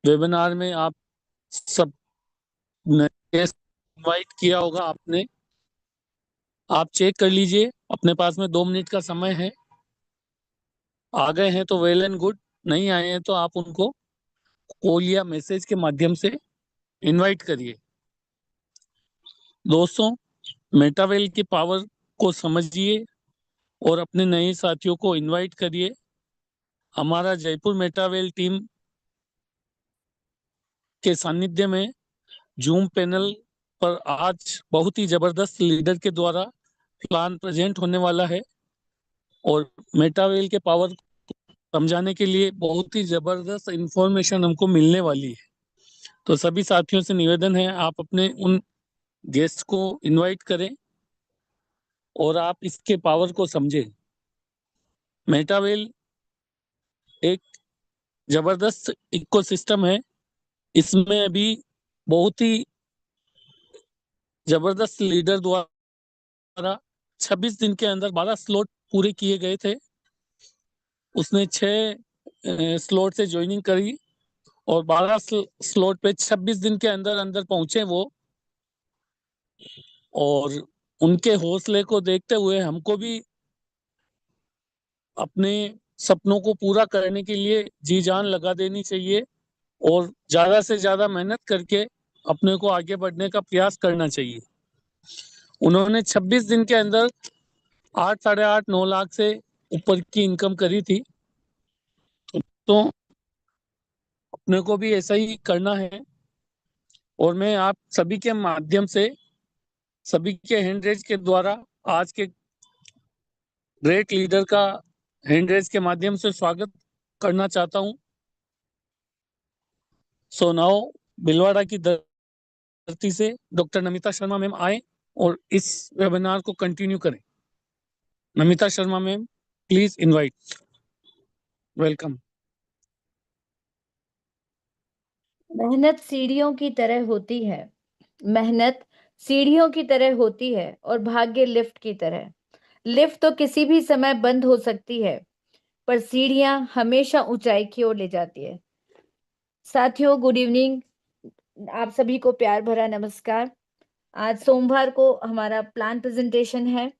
Webinar में आप सब इनवाइट किया होगा आपने। आप चेक कर लीजिए, अपने पास में 2 मिनट का समय है। आ गए हैं तो वेल एंड गुड, नहीं आए हैं तो आप उनको कॉल या मैसेज के माध्यम से इनवाइट करिए। दोस्तों, मेटावेल की पावर को समझिए और अपने नए साथियों को इनवाइट करिए। हमारा जयपुर मेटावेल टीम के सानिध्य में जूम पैनल पर आज बहुत ही जबरदस्त लीडर के द्वारा प्लान प्रेजेंट होने वाला है और मेटावेल के पावर समझाने के लिए बहुत ही जबरदस्त इंफॉर्मेशन हमको मिलने वाली है। तो सभी साथियों से निवेदन है, आप अपने उन गेस्ट को इनवाइट करें और आप इसके पावर को समझें। मेटावेल एक जबरदस्त इकोसिस्टम है। इसमें अभी बहुत ही जबरदस्त लीडर द्वारा 26 दिन के अंदर 12 स्लॉट पूरे किए गए थे। उसने 6 स्लॉट से ज्वाइनिंग करी और 12 स्लॉट पे 26 दिन के अंदर अंदर पहुंचे वो। और उनके हौसले को देखते हुए हमको भी अपने सपनों को पूरा करने के लिए जी जान लगा देनी चाहिए और ज्यादा से ज्यादा मेहनत करके अपने को आगे बढ़ने का प्रयास करना चाहिए। उन्होंने 26 दिन के अंदर 8, साढ़े 8, 9 लाख से ऊपर की इनकम करी थी। तो अपने को भी ऐसा ही करना है और मैं आप सभी के माध्यम से, सभी के हैंड रेज के द्वारा आज के ग्रेट लीडर का हैंड रेज के माध्यम से स्वागत करना चाहता हूं। सो नाउ भिलवाड़ा की धरती से डॉक्टर नमिता शर्मा मैम आए और इस वेबिनार को कंटिन्यू करें। Namita Sharma ma'am, please invite. Welcome. मेहनत सीढ़ियों की तरह होती है। मेहनत सीढ़ियों की तरह होती है और भाग्य लिफ्ट की तरह। लिफ्ट तो किसी भी समय बंद हो सकती है, पर सीढ़ियां हमेशा ऊंचाई की ओर ले जाती है। साथियों, गुड इवनिंग। आप सभी को प्यार भरा नमस्कार। आज सोमवार को हमारा प्लान प्रेजेंटेशन है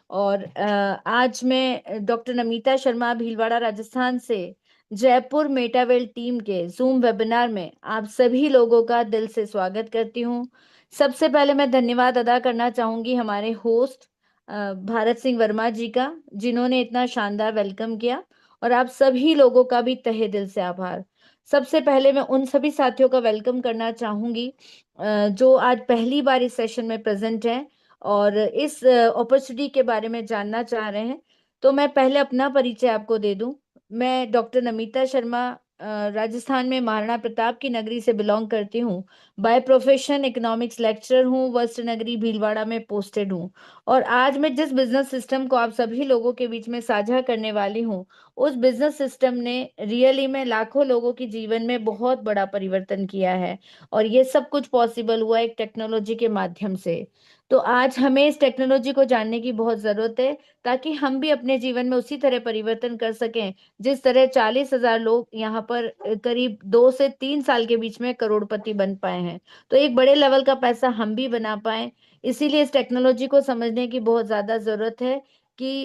और आज मैं डॉक्टर नमिता शर्मा भीलवाड़ा राजस्थान से जयपुर मेटावेल टीम के जूम वेबिनार में आप सभी लोगों का दिल से स्वागत करती हूँ। सबसे पहले मैं धन्यवाद अदा करना चाहूंगी हमारे होस्ट भारत सिंह वर्मा जी का, जिन्होंने इतना शानदार वेलकम किया, और आप सभी लोगों का भी तहे दिल से आभार। सबसे पहले मैं उन सभी साथियों का वेलकम करना चाहूंगी जो आज पहली बार इस सेशन में प्रेजेंट हैं और इस अपॉर्चुनिटी के बारे में जानना चाह रहे हैं। तो मैं पहले अपना परिचय आपको दे दूं। मैं डॉक्टर नमिता शर्मा राजस्थान में महाराणा प्रताप की नगरी से बिलोंग करती हूँ। बाय प्रोफेशन इकोनॉमिक्स लेक्चरर हूँ, वस्त्र नगरी भीलवाड़ा में पोस्टेड हूँ। और आज मैं जिस बिजनेस सिस्टम को आप सभी लोगों के बीच में साझा करने वाली हूँ, उस बिजनेस सिस्टम ने रियली में लाखों लोगों के जीवन में बहुत बड़ा परिवर्तन किया है। और ये सब कुछ पॉसिबल हुआ एक टेक्नोलॉजी के माध्यम से। तो आज हमें इस टेक्नोलॉजी को जानने की बहुत जरूरत है, ताकि हम भी अपने जीवन में उसी तरह परिवर्तन कर सकें जिस तरह 40,000 लोग यहाँ पर करीब 2 से 3 साल के बीच में करोड़पति बन पाए हैं। तो एक बड़े लेवल का पैसा हम भी बना पाए। इसीलिए इस टेक्नोलॉजी को समझने की बहुत ज्यादा जरूरत है कि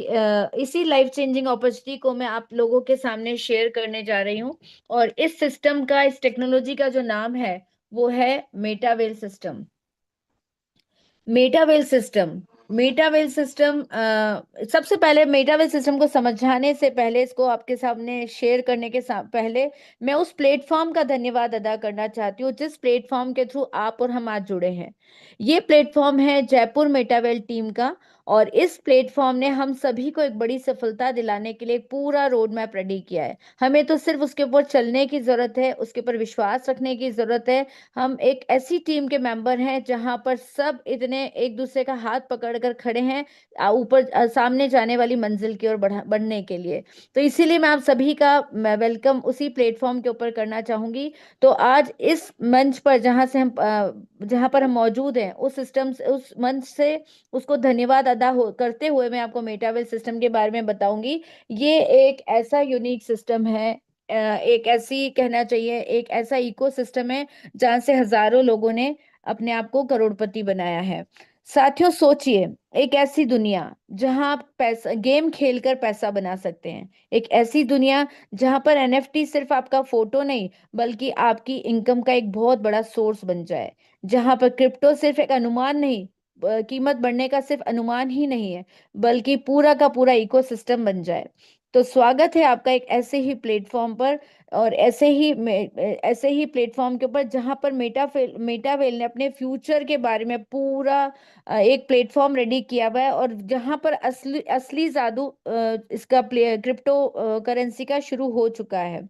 इसी लाइफ चेंजिंग अपॉर्चुनिटी को मैं आप लोगों के सामने शेयर करने जा रही हूँ। और इस सिस्टम का, इस टेक्नोलॉजी का जो नाम है वो है मेटावेल सिस्टम। मेटावेल सिस्टम, मेटावेल सिस्टम सबसे पहले मेटावेल सिस्टम को समझाने से पहले, इसको आपके सामने शेयर करने के पहले मैं उस प्लेटफॉर्म का धन्यवाद अदा करना चाहती हूँ जिस प्लेटफॉर्म के थ्रू आप और हम आज जुड़े हैं। ये प्लेटफॉर्म है जयपुर मेटावेल टीम का, और इस प्लेटफॉर्म ने हम सभी को एक बड़ी सफलता दिलाने के लिए पूरा रोड मैप रेडी किया है। हमें तो सिर्फ उसके ऊपर चलने की जरूरत है, उसके ऊपर विश्वास रखने की जरूरत है। हम एक ऐसी टीम के मेंबर हैं जहां पर सब इतने एक दूसरे का हाथ पकड़कर खड़े हैं ऊपर सामने जाने वाली मंजिल की ओर बढ़ने के लिए। तो इसीलिए मैं आप सभी का वेलकम उसी प्लेटफॉर्म के ऊपर करना चाहूंगी। तो आज इस मंच पर जहां पर हम मौजूद हैं, उस सिस्टम से, उस मंच से उसको धन्यवाद करते हुए मैं आपको मेटावेल सिस्टम के बारे में बताऊंगी। ये एक ऐसा यूनिक सिस्टम है, एक ऐसी कहना चाहिए एक ऐसा इकोसिस्टम है जहां से हजारों लोगों ने अपने आप को करोड़पति बनाया है। साथियों सोचिए, एक ऐसी दुनिया जहां आप पैसा गेम खेलकर पैसा बना सकते हैं, एक ऐसी दुनिया जहां पर एनएफटी सिर्फ आपका फोटो नहीं बल्कि आपकी इनकम का एक बहुत बड़ा सोर्स बन जाए, जहां पर क्रिप्टो सिर्फ एक अनुमान नहीं, कीमत बढ़ने का सिर्फ अनुमान ही नहीं है, बल्कि पूरा का पूरा इकोसिस्टम बन जाए। तो स्वागत है आपका एक ऐसे ही प्लेटफॉर्म पर, और ऐसे ही प्लेटफॉर्म के ऊपर जहां पर मेटावेल ने अपने फ्यूचर के बारे में पूरा एक प्लेटफॉर्म रेडी किया हुआ है, और जहां पर असली असली जादू इसका क्रिप्टो करेंसी का शुरू हो चुका है।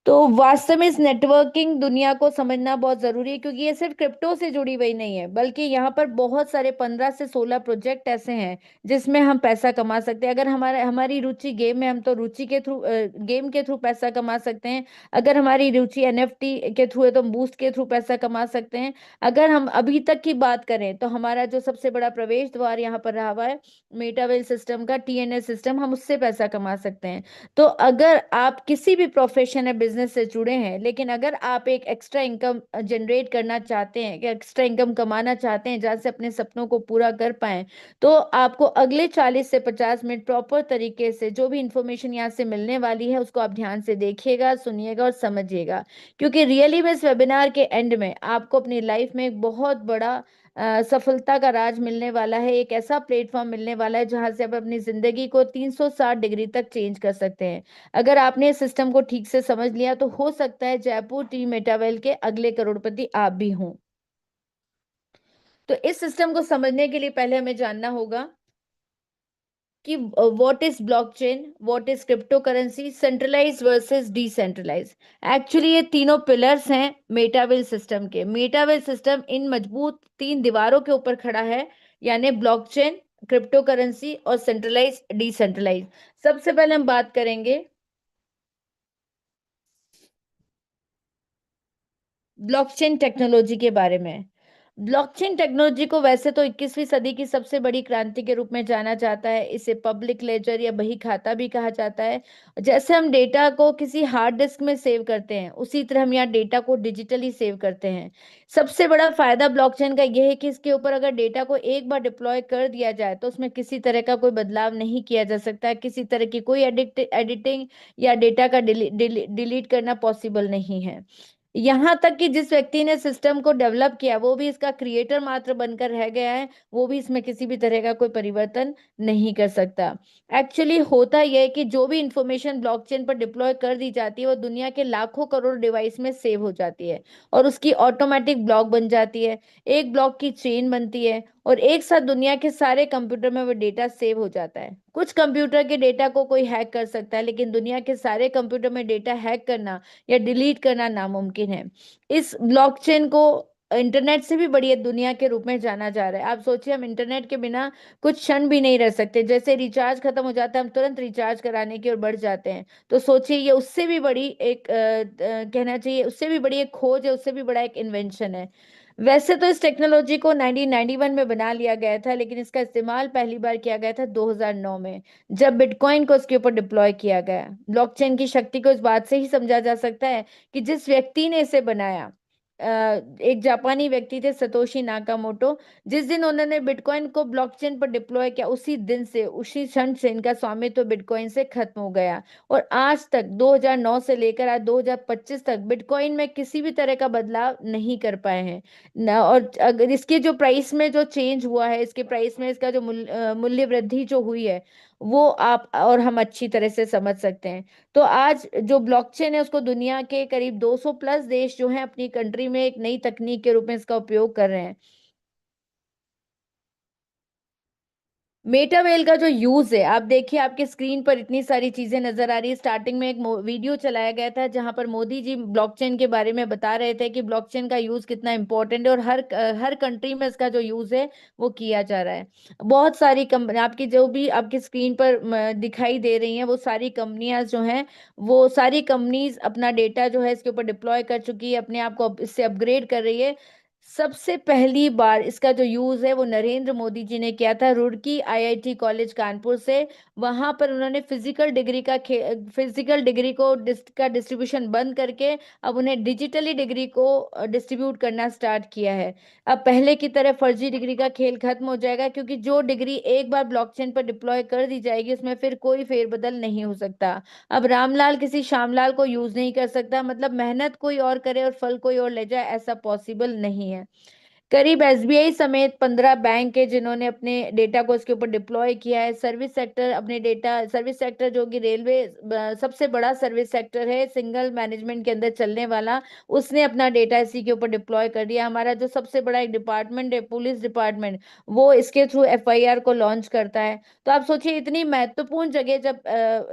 तो वास्तव में इस नेटवर्किंग दुनिया को समझना बहुत जरूरी है, क्योंकि ये सिर्फ क्रिप्टो से जुड़ी हुई नहीं है, बल्कि यहाँ पर बहुत सारे 15 से 16 प्रोजेक्ट ऐसे हैं जिसमें हम पैसा कमा सकते हैं। अगर हमारी रुचि गेम में, हम तो रुचि के थ्रू गेम के थ्रू पैसा कमा सकते हैं। अगर हमारी रुचि एनएफटी के थ्रू है तो हम बूस्ट के थ्रू पैसा कमा सकते हैं। अगर हम अभी तक की बात करें तो हमारा जो सबसे बड़ा प्रवेश द्वार यहाँ पर रहा हुआ है मेटावेल सिस्टम का, टीएनएस सिस्टम, हम उससे पैसा कमा सकते हैं। तो अगर आप किसी भी प्रोफेशन या बिजनेस से जुड़े हैं, लेकिन अगर आप एक एक्स्ट्रा इनकम जनरेट करना चाहते हैं, कि एक्स्ट्रा इनकम कमाना चाहते हैं जहां से अपने सपनों को पूरा कर पाए, तो आपको अगले 40 से 50 मिनट प्रॉपर तरीके से जो भी इंफॉर्मेशन यहाँ से मिलने वाली है उसको आप ध्यान से देखिएगा, सुनिएगा और समझिएगा, क्योंकि रियली में इस वेबिनार के एंड में आपको अपनी लाइफ में एक बहुत बड़ा सफलता का राज मिलने वाला है। एक ऐसा प्लेटफॉर्म मिलने वाला है जहां से आप अपनी जिंदगी को 360 डिग्री तक चेंज कर सकते हैं। अगर आपने इस सिस्टम को ठीक से समझ लिया तो हो सकता है जयपुर टी मेटावेल के अगले करोड़पति आप भी हों। तो इस सिस्टम को समझने के लिए पहले हमें जानना होगा कि what is blockchain, what is crypto currency, centralise versus decentralise. Actually ये तीनों पिलर्स हैं मेटावेल सिस्टम के। मेटावेल सिस्टम इन मजबूत 3 दीवारों के ऊपर खड़ा है, यानी ब्लॉकचेन, क्रिप्टो करेंसी और सेंट्रलाइज डिसेंट्रलाइज। सबसे पहले हम बात करेंगे ब्लॉकचेन टेक्नोलॉजी के बारे में। ब्लॉकचेन टेक्नोलॉजी को वैसे तो 21वीं सदी की सबसे बड़ी क्रांति के रूप में जाना जाता है। इसे पब्लिक लेजर या बही खाता भी कहा जाता है। जैसे हम डेटा को किसी हार्ड डिस्क में सेव करते हैं, उसी तरह हम यहाँ डेटा को डिजिटली सेव करते हैं। सबसे बड़ा फायदा ब्लॉकचेन का यह है कि इसके ऊपर अगर डेटा को एक बार डिप्लॉय कर दिया जाए तो उसमें किसी तरह का कोई बदलाव नहीं किया जा सकता, किसी तरह की कोई एडिटिंग या डेटा का डिलीट करना पॉसिबल नहीं है। यहाँ तक कि जिस व्यक्ति ने सिस्टम को डेवलप किया वो भी इसका क्रिएटर मात्र बनकर रह गया है, वो भी इसमें किसी भी तरह का कोई परिवर्तन नहीं कर सकता। एक्चुअली होता यह है कि जो भी इंफॉर्मेशन ब्लॉकचेन पर डिप्लॉय कर दी जाती है वो दुनिया के लाखों करोड़ डिवाइस में सेव हो जाती है, और उसकी ऑटोमेटिक ब्लॉक बन जाती है। एक ब्लॉक की चेन बनती है और एक साथ दुनिया के सारे कंप्यूटर में वो डेटा सेव हो जाता है। कुछ कंप्यूटर के डेटा को कोई हैक कर सकता है, लेकिन दुनिया के सारे कंप्यूटर में डेटा हैक करना या डिलीट करना नामुमकिन है। इस ब्लॉकचेन को इंटरनेट से भी बड़ी दुनिया के रूप में जाना जा रहा है। आप सोचिए, हम इंटरनेट के बिना कुछ क्षण भी नहीं रह सकते। जैसे रिचार्ज खत्म हो जाता है हम तुरंत रिचार्ज कराने की ओर बढ़ जाते हैं। तो सोचिए, ये उससे भी बड़ी एक कहना चाहिए उससे भी बड़ी एक खोज है, उससे भी बड़ा एक इन्वेंशन है। वैसे तो इस टेक्नोलॉजी को 1991 में बना लिया गया था, लेकिन इसका इस्तेमाल पहली बार किया गया था 2009 में, जब बिटकॉइन को उसके ऊपर डिप्लॉय किया गया। ब्लॉकचेन की शक्ति को इस बात से ही समझा जा सकता है कि जिस व्यक्ति ने इसे बनाया, एक जापानी व्यक्ति थे सतोशी नाकामोटो। जिस दिन उन्होंने बिटकॉइन को ब्लॉकचेन पर डिप्लॉय किया, उसी दिन से, उसी क्षण से इनका स्वामित्व बिटकॉइन से खत्म हो गया। और आज तक 2009 से लेकर आज 2025 तक बिटकॉइन में किसी भी तरह का बदलाव नहीं कर पाए हैं न। और अगर इसके जो प्राइस में जो चेंज हुआ है, इसके प्राइस में इसका जो मूल्य वृद्धि जो हुई है, वो आप और हम अच्छी तरह से समझ सकते हैं। तो आज जो ब्लॉकचेन है उसको दुनिया के करीब 200 प्लस देश जो हैं अपनी कंट्री में एक नई तकनीक के रूप में इसका उपयोग कर रहे हैं। मेटावेल का जो यूज है, आप देखिए आपके स्क्रीन पर इतनी सारी चीजें नजर आ रही है। स्टार्टिंग में एक वीडियो चलाया गया था जहां पर मोदी जी ब्लॉकचेन के बारे में बता रहे थे कि ब्लॉकचेन का यूज कितना इंपॉर्टेंट है, और हर कंट्री में इसका जो यूज है वो किया जा रहा है। बहुत सारी कंपनी आपकी जो भी आपकी स्क्रीन पर दिखाई दे रही हैं, वो सारी कंपनियां जो हैं, वो सारी कंपनीज अपना डेटा जो है इसके ऊपर डिप्लॉय कर चुकी है, अपने आप को इससे अपग्रेड कर रही है। सबसे पहली बार इसका जो यूज है वो नरेंद्र मोदी जी ने किया था, रुड़की आईआईटी कॉलेज कानपुर से। वहां पर उन्होंने फिजिकल डिग्री को का डिस्ट्रीब्यूशन बंद करके अब उन्हें डिजिटली डिग्री को डिस्ट्रीब्यूट करना स्टार्ट किया है। अब पहले की तरह फर्जी डिग्री का खेल खत्म हो जाएगा, क्योंकि जो डिग्री एक बार ब्लॉकचेन पर डिप्लॉय कर दी जाएगी उसमें फिर कोई फेरबदल नहीं हो सकता। अब रामलाल किसी श्यामलाल को यूज नहीं कर सकता, मतलब मेहनत कोई और करे और फल कोई और ले जाए, ऐसा पॉसिबल नहीं है। करीब एसबीआई समेत 15 बैंक है जिन्होंने अपने डेटा को इसके ऊपर डिप्लॉय किया है। सर्विस सेक्टर जो कि रेलवे सबसे बड़ा सर्विस सेक्टर है सिंगल मैनेजमेंट के अंदर चलने वाला, उसने अपना डेटा इसी के ऊपर डिप्लॉय कर दिया। हमारा जो सबसे बड़ा एक डिपार्टमेंट है पुलिस डिपार्टमेंट, वो इसके थ्रू एफआईआर को लॉन्च करता है। तो आप सोचिए इतनी महत्वपूर्ण जगह जब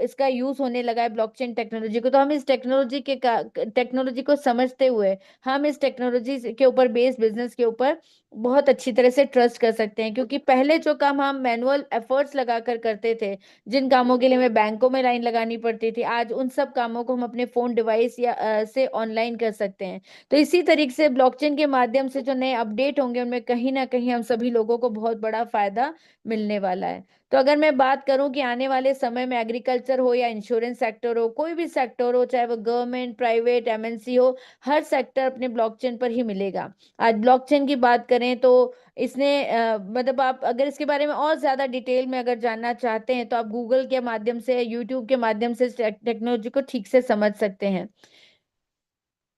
इसका यूज होने लगा है ब्लॉकचेन टेक्नोलॉजी को, तो हम इस टेक्नोलॉजी को समझते हुए हम इस टेक्नोलॉजी के ऊपर बेस्ड बिजनेस के ऊपर बहुत अच्छी तरह से ट्रस्ट कर सकते हैं। क्योंकि पहले जो काम हम मैनुअल एफर्ट्स लगाकर करते थे, जिन कामों के लिए हमें बैंकों में लाइन लगानी पड़ती थी, आज उन सब कामों को हम अपने फोन डिवाइस या से ऑनलाइन कर सकते हैं। तो इसी तरीके से ब्लॉकचेन के माध्यम से जो नए अपडेट होंगे उनमें कहीं ना कहीं हम सभी लोगों को बहुत बड़ा फायदा मिलने वाला है। तो अगर मैं बात करूं कि आने वाले समय में एग्रीकल्चर हो या इंश्योरेंस सेक्टर हो, कोई भी सेक्टर हो, चाहे वो गवर्नमेंट प्राइवेट एमएनसी हो, हर सेक्टर अपने ब्लॉकचेन पर ही मिलेगा। आज ब्लॉकचेन की बात करें तो इसने मतलब आप अगर इसके बारे में और ज्यादा डिटेल में अगर जानना चाहते हैं तो आप गूगल के माध्यम से यूट्यूब के माध्यम से टेक्नोलॉजी को ठीक से समझ सकते हैं।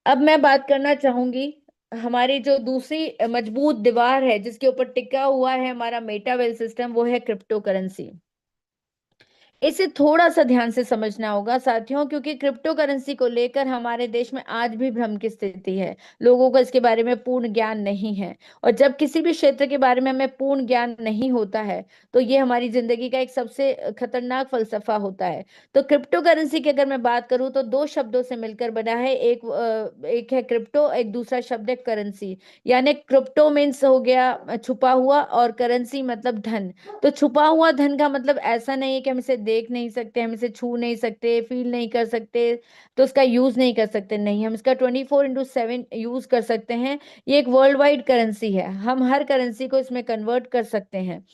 अब मैं बात करना चाहूंगी, हमारी जो दूसरी मजबूत दीवार है जिसके ऊपर टिका हुआ है हमारा मेटावेल सिस्टम, वो है क्रिप्टो करेंसी। इसे थोड़ा सा ध्यान से समझना होगा साथियों, क्योंकि क्रिप्टो करेंसी को लेकर हमारे देश में आज भी भ्रम की स्थिति है। लोगों को इसके बारे में पूर्ण ज्ञान नहीं है। और जब किसी भी क्षेत्र के बारे में हमें पूर्ण ज्ञान नहीं होता है तो ये हमारी जिंदगी का एक सबसे खतरनाक फलसफा होता है। तो क्रिप्टो करेंसी की अगर मैं बात करूं तो दो शब्दों से मिलकर बना है। एक है क्रिप्टो, एक दूसरा शब्द है करेंसी। यानी क्रिप्टो मीन्स हो गया छुपा हुआ, और करेंसी मतलब धन। तो छुपा हुआ धन का मतलब ऐसा नहीं है कि हम इसे देख नहीं सकते, हम इसे छू नहीं सकते, फील नहीं कर सकते, तो उसका यूज नहीं कर सकते। नहीं, हम इसका 24/7 यूज कर सकते हैं। ये एक वर्ल्ड वाइड करेंसी है, हम हर करेंसी को इसमें कन्वर्ट कर सकते हैं।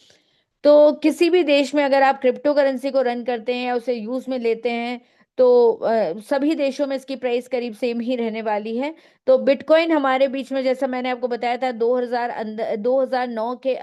तो किसी भी देश में अगर आप क्रिप्टो करेंसी को रन करते हैं या उसे यूज में लेते हैं तो सभी देशों में इसकी प्राइस करीब सेम ही रहने वाली है। तो बिटकॉइन हमारे बीच में, जैसा मैंने आपको बताया था, 2009 के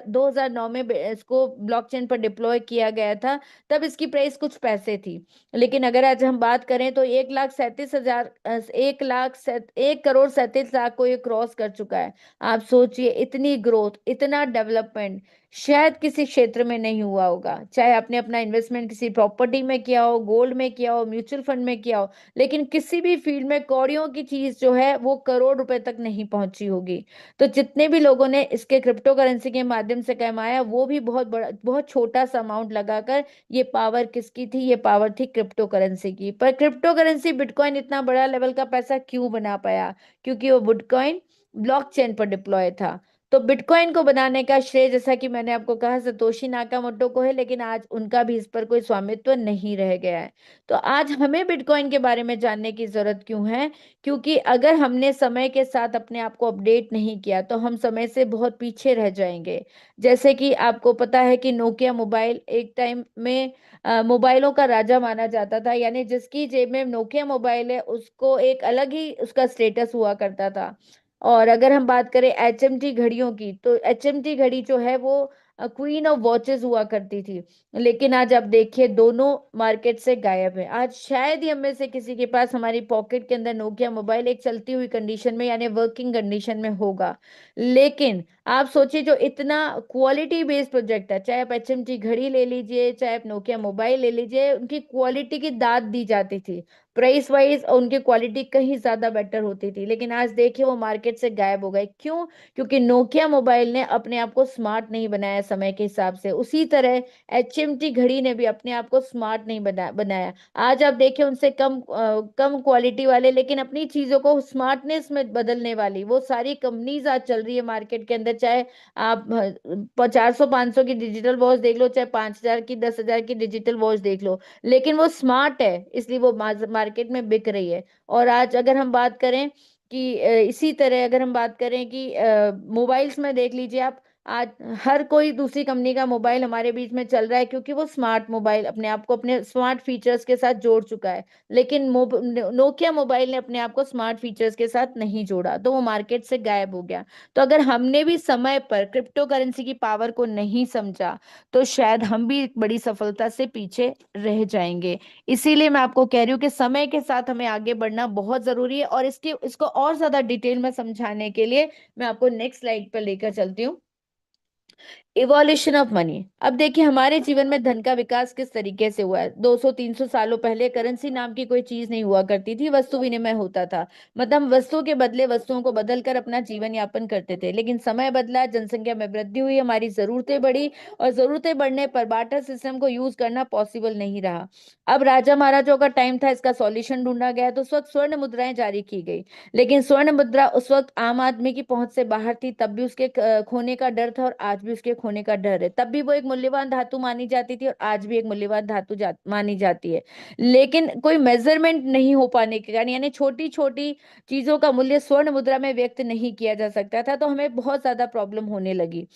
2009 में इसको ब्लॉकचेन पर डिप्लॉय किया गया था। तब इसकी प्राइस कुछ पैसे थी। लेकिन अगर आज हम बात करें तो 1,37,000 1,37,00,000 को ये क्रॉस कर चुका है। आप सोचिए, इतनी ग्रोथ, इतना डेवलपमेंट शायद किसी क्षेत्र में नहीं हुआ होगा। चाहे आपने अपना इन्वेस्टमेंट किसी प्रॉपर्टी में किया हो, गोल्ड में किया हो, म्यूचुअल फंड में किया हो, लेकिन किसी भी फील्ड में कौड़ियों की चीज जो है वो करोड़ रुपए तक नहीं पहुंची होगी। तो जितने भी लोगों ने इसके क्रिप्टो करेंसी के माध्यम से कमाया, वो भी बहुत बड़ा बहुत छोटा सा अमाउंट लगाकर। ये पावर किसकी थी? ये पावर थी क्रिप्टो करेंसी की। पर क्रिप्टो करेंसी बिटकॉइन इतना बड़ा लेवल का पैसा क्यों बना पाया? क्योंकि वो बिटकॉइन ब्लॉकचेन पर डिप्लॉय था। तो बिटकॉइन को बनाने का श्रेय, जैसा कि मैंने आपको कहा, सतोशी नाकामोटो को है, लेकिन आज उनका भी इस पर कोई स्वामित्व नहीं रह गया है। तो आज हमें बिटकॉइन के बारे में जानने की जरूरत क्यों है? क्योंकि अगर हमने समय के साथ अपने आप को अपडेट नहीं किया तो हम समय से बहुत पीछे रह जाएंगे। जैसे कि आपको पता है कि नोकिया मोबाइल एक टाइम में मोबाइलों का राजा माना जाता था। यानी जिसकी जेब में नोकिया मोबाइल है उसको एक अलग ही उसका स्टेटस हुआ करता था। और अगर हम बात करें एचएमटी घड़ियों की, तो एचएमटी घड़ी जो है वो क्वीन ऑफ वॉचेस हुआ करती थी। लेकिन आज आप देखिए दोनों मार्केट से गायब है। आज शायद ही हम में से किसी के पास हमारी पॉकेट के अंदर नोकिया मोबाइल एक चलती हुई कंडीशन में यानी वर्किंग कंडीशन में होगा। लेकिन आप सोचिए, जो इतना क्वालिटी बेस्ड प्रोजेक्ट है, चाहे आप एचएमटी घड़ी ले लीजिए, चाहे आप नोकिया मोबाइल ले लीजिए, उनकी क्वालिटी की दाद दी जाती थी। प्राइस वाइज उनकी क्वालिटी कहीं ज्यादा बेटर होती थी। लेकिन आज देखिए वो मार्केट से गायब हो गए। क्यों? क्योंकि नोकिया मोबाइल ने अपने आप को स्मार्ट नहीं बनाया समय के हिसाब से। उसी तरह एचएमटी घड़ी ने भी अपने आप को स्मार्ट नहीं बनाया। आज आप देखिए उनसे कम क्वालिटी वाले लेकिन अपनी चीजों को स्मार्टनेस में बदलने वाली वो सारी कंपनीज आज चल रही है मार्केट के अंदर। चाहे आप 400-500 की डिजिटल वॉच देख लो, चाहे 5,000 की 10,000 की डिजिटल वॉच देख लो, लेकिन वो स्मार्ट है इसलिए वो मार्केट में बिक रही है। और आज अगर हम बात करें कि इसी तरह अगर हम बात करें कि मोबाइल्स में देख लीजिए आप, आज हर कोई दूसरी कंपनी का मोबाइल हमारे बीच में चल रहा है, क्योंकि वो स्मार्ट मोबाइल अपने आप को अपने स्मार्ट फीचर्स के साथ जोड़ चुका है। लेकिन नोकिया मोबाइल ने अपने आप को स्मार्ट फीचर्स के साथ नहीं जोड़ा, तो वो मार्केट से गायब हो गया। तो अगर हमने भी समय पर क्रिप्टो करेंसी की पावर को नहीं समझा, तो शायद हम भी एक बड़ी सफलता से पीछे रह जाएंगे। इसीलिए मैं आपको कह रही हूँ कि समय के साथ हमें आगे बढ़ना बहुत जरूरी है। और इसको और ज्यादा डिटेल में समझाने के लिए मैं आपको नेक्स्ट स्लाइड पर लेकर चलती हूँ। Evolution of money. अब देखिए हमारे जीवन में धन का विकास किस तरीके से हुआ है। 200-300 सालों पहले करेंसी नाम की कोई चीज नहीं हुआ करती थी, वस्तु विनिमय होता था। मतलब हम वस्तुओं के बदले वस्तुओं को बदल कर अपना जीवन यापन करते थे। लेकिन समय बदला, जनसंख्या में वृद्धि हुई, हमारी जरूरतें बढ़ी, और जरूरतें बढ़ने पर बार्टर सिस्टम को यूज करना पॉसिबल नहीं रहा। अब राजा महाराजाओं का टाइम था, इसका सॉल्यूशन ढूंढा गया, तो उस वक्त स्वर्ण मुद्राएं जारी की गई। लेकिन स्वर्ण मुद्रा उस वक्त आम आदमी की पहुंच से बाहर थी, तब भी उसके खोने का डर था, और आज भी उसके खोने का डर है। तब भी वो एक मूल्यवान धातु मानी जाती थी, और आज भी एक मूल्यवान धातु मानी जाती है। लेकिन कोई मेजरमेंट नहीं हो पाने के कारण, यानी छोटी छोटी चीजों का मूल्य स्वर्ण मुद्रा में व्यक्त नहीं किया जा सकता था, तो हमें बहुत ज्यादा प्रॉब्लम होने लगी।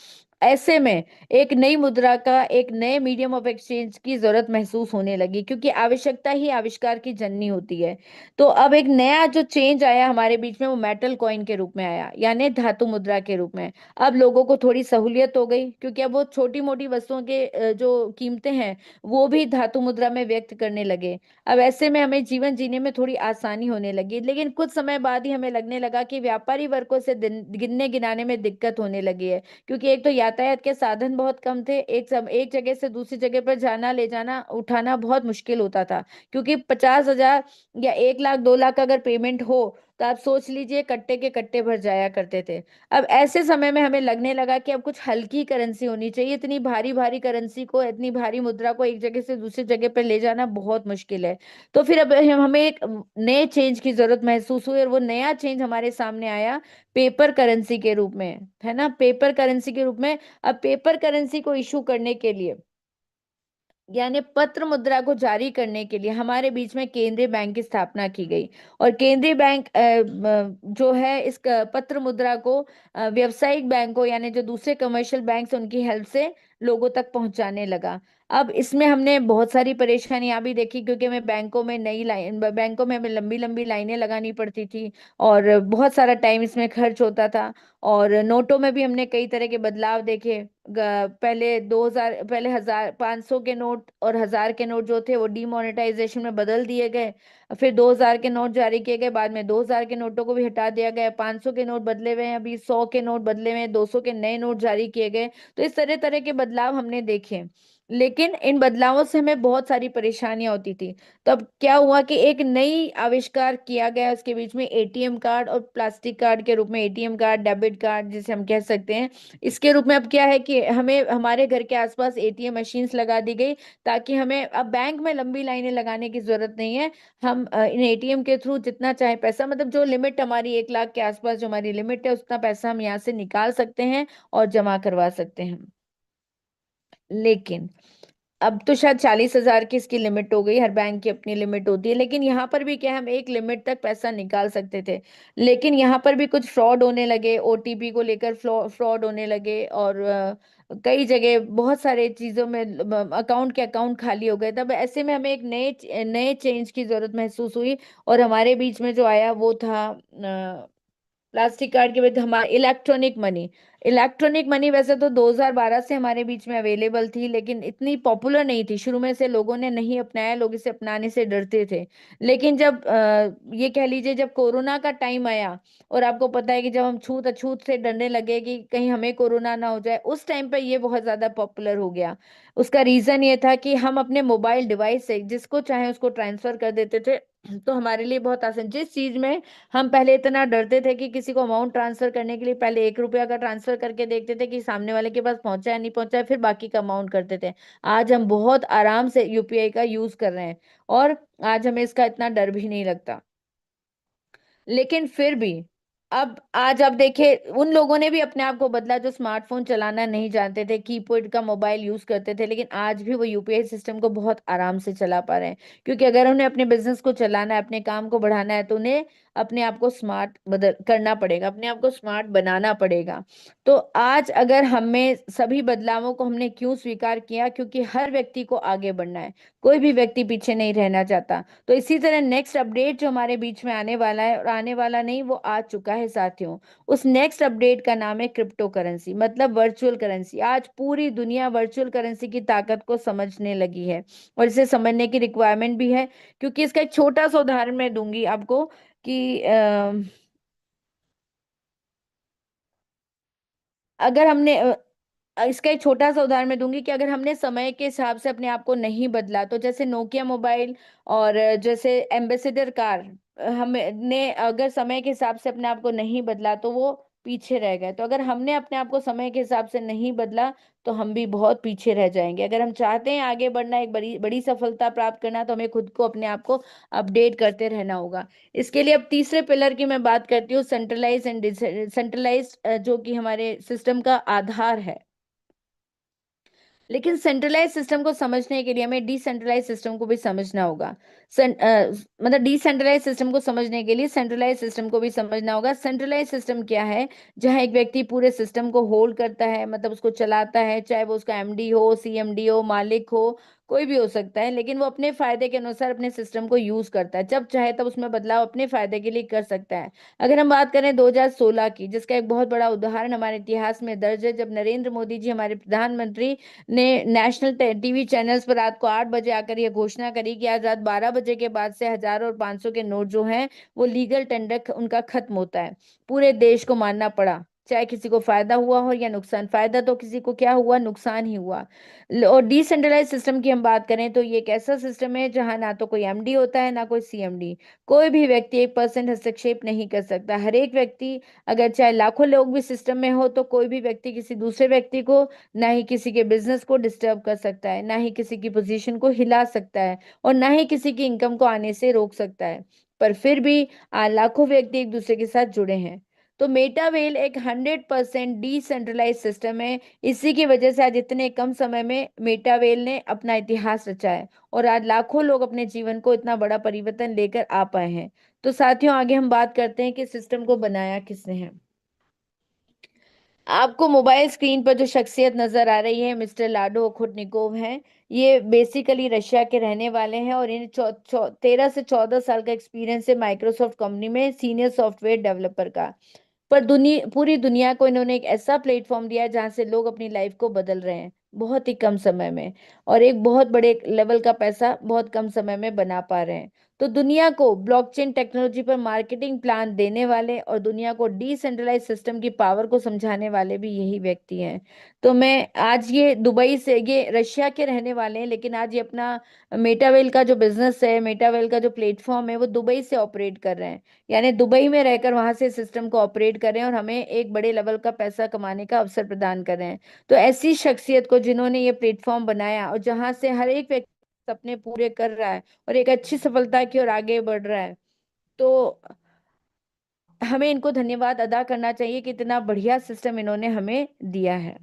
ऐसे में एक नई मुद्रा का, एक नए मीडियम ऑफ एक्सचेंज की जरूरत महसूस होने लगी, क्योंकि आवश्यकता ही आविष्कार की जननी होती है। तो अब एक नया जो चेंज आया हमारे बीच में, वो मेटल कॉइन के रूप में आया, यानी धातु मुद्रा के रूप में। अब लोगों को थोड़ी सहूलियत हो गई, क्योंकि अब वो छोटी मोटी वस्तुओं के जो कीमतें हैं वो भी धातु मुद्रा में व्यक्त करने लगे। अब ऐसे में हमें जीवन जीने में थोड़ी आसानी होने लगी। लेकिन कुछ समय बाद ही हमें लगने लगा कि व्यापारी वर्गों से गिनने गिनाने में दिक्कत होने लगी है, क्योंकि एक तो यातायात के साधन बहुत कम थे। एक जगह से दूसरी जगह पर जाना, ले जाना, उठाना बहुत मुश्किल होता था, क्योंकि 50,000 या 1 लाख 2 लाख अगर पेमेंट हो, तो आप सोच लीजिए कट्टे के कट्टे भर जाया करते थे। अब ऐसे समय में हमें लगने लगा कि अब कुछ हल्की करेंसी होनी चाहिए। इतनी भारी भारी करेंसी को, इतनी भारी मुद्रा को एक जगह से दूसरी जगह पर ले जाना बहुत मुश्किल है। तो फिर अब हमें एक नए चेंज की जरूरत महसूस हुई, और वो नया चेंज हमारे सामने आया पेपर करेंसी के रूप में, है ना, पेपर करेंसी के रूप में। अब पेपर करेंसी को इशू करने के लिए, यानी पत्र मुद्रा को जारी करने के लिए, हमारे बीच में केंद्रीय बैंक की स्थापना की गई। और केंद्रीय बैंक जो है इस पत्र मुद्रा को व्यावसायिक बैंकों, यानी जो दूसरे कमर्शियल बैंक उनकी हेल्प से लोगों तक पहुंचाने लगा। अब इसमें हमने बहुत सारी परेशानियां भी देखी, क्योंकि हमें बैंकों में हमें लंबी लंबी लाइनें लगानी पड़ती थी, और बहुत सारा टाइम इसमें खर्च होता था। और नोटों में भी हमने कई तरह के बदलाव देखे। पहले 2000, पहले 1500 के नोट और 1000 के नोट जो थे वो डीमोनेटाइजेशन में बदल दिए गए। फिर 2000 के नोट जारी किए गए, बाद में 2000 के नोटों को भी हटा दिया गया। 500 के नोट बदले हुए हैं, अभी 100 के नोट बदले हुए हैं, 200 के नए नोट जारी किए गए। तो इस तरह तरह के बदलाव हमने देखे। लेकिन इन बदलावों से हमें बहुत सारी परेशानियां होती थी। तो अब क्या हुआ कि एक नई आविष्कार किया गया उसके बीच में, एटीएम कार्ड और प्लास्टिक कार्ड के रूप में। एटीएम कार्ड, डेबिट कार्ड जिसे हम कह सकते हैं, इसके रूप में अब क्या है कि हमें हमारे घर के आसपास एटीएम मशीन्स लगा दी गई, ताकि हमें अब बैंक में लंबी लाइनें लगाने की जरूरत नहीं है। हम इन एटीएम के थ्रू जितना चाहे पैसा, मतलब जो लिमिट हमारी 1 लाख के आसपास जो हमारी लिमिट है, उतना पैसा हम यहाँ से निकाल सकते हैं और जमा करवा सकते हैं। लेकिन अब तो शायद 40,000 की इसकी लिमिट हो गई, हर बैंक की अपनी लिमिट होती है। लेकिन यहाँ पर भी क्या है, हम एक लिमिट तक पैसा निकाल सकते थे। लेकिन यहाँ पर भी कुछ फ्रॉड होने लगे, ओटीपी को लेकर फ्रॉड होने लगे, और कई जगह बहुत सारे चीजों में अकाउंट के अकाउंट खाली हो गए। तब ऐसे में हमें एक नए नए चेंज की जरूरत महसूस हुई, और हमारे बीच में जो आया वो था प्लास्टिक कार्ड के बाद हमारा इलेक्ट्रॉनिक मनी। इलेक्ट्रॉनिक मनी वैसे तो 2012 से हमारे बीच में अवेलेबल थी, लेकिन इतनी पॉपुलर नहीं थी। शुरू में से लोगों ने नहीं अपनाया, लोग इसे अपनाने से डरते थे। लेकिन जब ये कह लीजिए जब कोरोना का टाइम आया, और आपको पता है कि जब हम छूत अछूत से डरने लगे कि कहीं हमें कोरोना ना हो जाए, उस टाइम पे ये बहुत ज्यादा पॉपुलर हो गया। उसका रीजन ये था कि हम अपने मोबाइल डिवाइस से जिसको चाहे उसको ट्रांसफर कर देते थे। तो हमारे लिए बहुत आसान, जिस चीज में हम पहले इतना डरते थे कि किसी को अमाउंट ट्रांसफर करने के लिए पहले 1 रुपया का ट्रांसफर करके देखते थे कि सामने वाले के पास पहुंचा है नहीं पहुंचा है, फिर बाकी का अमाउंट करते थे। आज हम बहुत आराम से यूपीआई का यूज कर रहे हैं, और आज हमें इसका इतना डर भी नहीं लगता। लेकिन फिर भी अब आज आप देखिए, उन लोगों ने भी अपने आप को बदला जो स्मार्टफोन चलाना नहीं जानते थे, कीपैड का मोबाइल यूज करते थे। लेकिन आज भी वो यूपीआई सिस्टम को बहुत आराम से चला पा रहे हैं, क्योंकि अगर उन्हें अपने बिजनेस को चलाना है, अपने काम को बढ़ाना है, तो उन्हें अपने आप को स्मार्ट बदल करना पड़ेगा, अपने आप को स्मार्ट बनाना पड़ेगा। तो आज अगर हमें सभी बदलावों को हमने क्यों स्वीकार किया, क्योंकि हर व्यक्ति को आगे बढ़ना है, कोई भी व्यक्ति पीछे नहीं रहना चाहता। तो इसी तरह नेक्स्ट अपडेट जो हमारे बीच में आने वाला है, और आने वाला नहीं, वो आ चुका है साथियों। उस नेक्स्ट अपडेट का नाम है क्रिप्टो करेंसी, मतलब वर्चुअल करेंसी। आज पूरी दुनिया वर्चुअल करेंसी की ताकत को समझने लगी है, और इसे समझने की रिक्वायरमेंट भी है। क्योंकि इसका एक छोटा सा उदाहरण मैं दूंगी आपको कि अगर हमने इसका एक छोटा सा उदाहरण मैं दूंगी कि अगर हमने समय के हिसाब से अपने आप को नहीं बदला, तो जैसे नोकिया मोबाइल और जैसे एम्बेसडर कार, हमने अगर समय के हिसाब से अपने आप को नहीं बदला तो वो पीछे रह गए। तो अगर हमने अपने आप को समय के हिसाब से नहीं बदला तो हम भी बहुत पीछे रह जाएंगे। अगर हम चाहते हैं आगे बढ़ना, एक बड़ी बड़ी सफलता प्राप्त करना, तो हमें खुद को, अपने आप को अपडेट करते रहना होगा। इसके लिए अब तीसरे पिलर की मैं बात करती हूँ, सेंट्रलाइज एंड डिसेंट्रलाइज, जो कि हमारे सिस्टम का आधार है। लेकिन सेंट्रलाइज सिस्टम को समझने के लिए हमें डिसेंट्रलाइज सिस्टम को भी समझना होगा। मतलब डिसेंट्रलाइज सिस्टम को समझने के लिए सेंट्रलाइज सिस्टम को भी समझना होगा। सेंट्रलाइज सिस्टम क्या है? जहां एक व्यक्ति पूरे सिस्टम को होल्ड करता है, मतलब उसको चलाता है, चाहे वो उसका एमडी हो, सीएमडी हो, मालिक हो, कोई भी हो सकता है, लेकिन वो अपने फायदे के अनुसार अपने सिस्टम को यूज करता है, जब चाहे तब उसमें बदलाव अपने फायदे के लिए कर सकता है। अगर हम बात करें 2016 की, जिसका एक बहुत बड़ा उदाहरण हमारे इतिहास में दर्ज है, जब नरेंद्र मोदी जी हमारे प्रधानमंत्री ने नेशनल टीवी चैनल्स पर रात को 8 बजे आकर यह घोषणा करी कि आज रात 12 बजे के बाद से 1000 और 500 के नोट जो हैं वो लीगल टेंडर उनका खत्म होता है। पूरे देश को मानना पड़ा, चाहे किसी को फायदा हुआ हो या नुकसान। फायदा तो किसी को क्या हुआ, नुकसान ही हुआ। और डिसेंट्रलाइज सिस्टम की हम बात करें तो ये एक ऐसा सिस्टम है जहां ना तो कोई एमडी होता है, ना कोई सीएमडी। कोई भी व्यक्ति 1% हस्तक्षेप नहीं कर सकता। हर एक व्यक्ति, अगर चाहे लाखों लोग भी सिस्टम में हो, तो कोई भी व्यक्ति किसी दूसरे व्यक्ति को, ना ही किसी के बिजनेस को डिस्टर्ब कर सकता है, ना ही किसी की पोजीशन को हिला सकता है, और ना ही किसी की इनकम को आने से रोक सकता है। पर फिर भी लाखों व्यक्ति एक दूसरे के साथ जुड़े हैं। तो मेटावेल एक 100% डिसेंट्रलाइज सिस्टम है। इसी की वजह से आज इतने कम समय में मेटावेल ने अपना इतिहास रचा है, और आज लाखों लोग अपने जीवन को इतना बड़ा परिवर्तन लेकर आ पाए हैं। तो साथियों, आगे हम बात करते हैं कि सिस्टम को बनाया किसने है। आपको मोबाइल स्क्रीन पर जो शख्सियत नजर आ रही है, मिस्टर लाडो ओखुटनिकोव हैं। ये बेसिकली रशिया के रहने वाले हैं, और इन्हें 13 से 14 साल का एक्सपीरियंस है माइक्रोसॉफ्ट कंपनी में सीनियर सॉफ्टवेयर डेवलपर का। पर पूरी दुनिया को इन्होंने एक ऐसा प्लेटफॉर्म दिया है जहां से लोग अपनी लाइफ को बदल रहे हैं बहुत ही कम समय में, और एक बहुत बड़े लेवल का पैसा बहुत कम समय में बना पा रहे हैं। तो दुनिया को ब्लॉकचेन टेक्नोलॉजी पर मार्केटिंग प्लान देने वाले और दुनिया को डिसेंट्रलाइज सिस्टम की पावर को समझाने वाले भी यही व्यक्ति हैं। तो मैं आज, ये दुबई से, ये रशिया के रहने वाले हैं, लेकिन आज ये अपना मेटावेल का जो बिजनेस है, मेटावेल का जो प्लेटफॉर्म है, वो दुबई से ऑपरेट कर रहे हैं। यानी दुबई में रहकर वहां से सिस्टम को ऑपरेट कर रहे हैं, और हमें एक बड़े लेवल का पैसा कमाने का अवसर प्रदान कर रहे हैं। तो ऐसी शख्सियत को, जिन्होंने ये प्लेटफॉर्म बनाया और जहां से हर एक व्यक्ति सपने पूरे कर रहा है और एक अच्छी सफलता की ओर आगे बढ़ रहा है, तो हमें इनको धन्यवाद अदा करना चाहिए कि इतना बढ़िया सिस्टम इन्होंने हमें दिया है।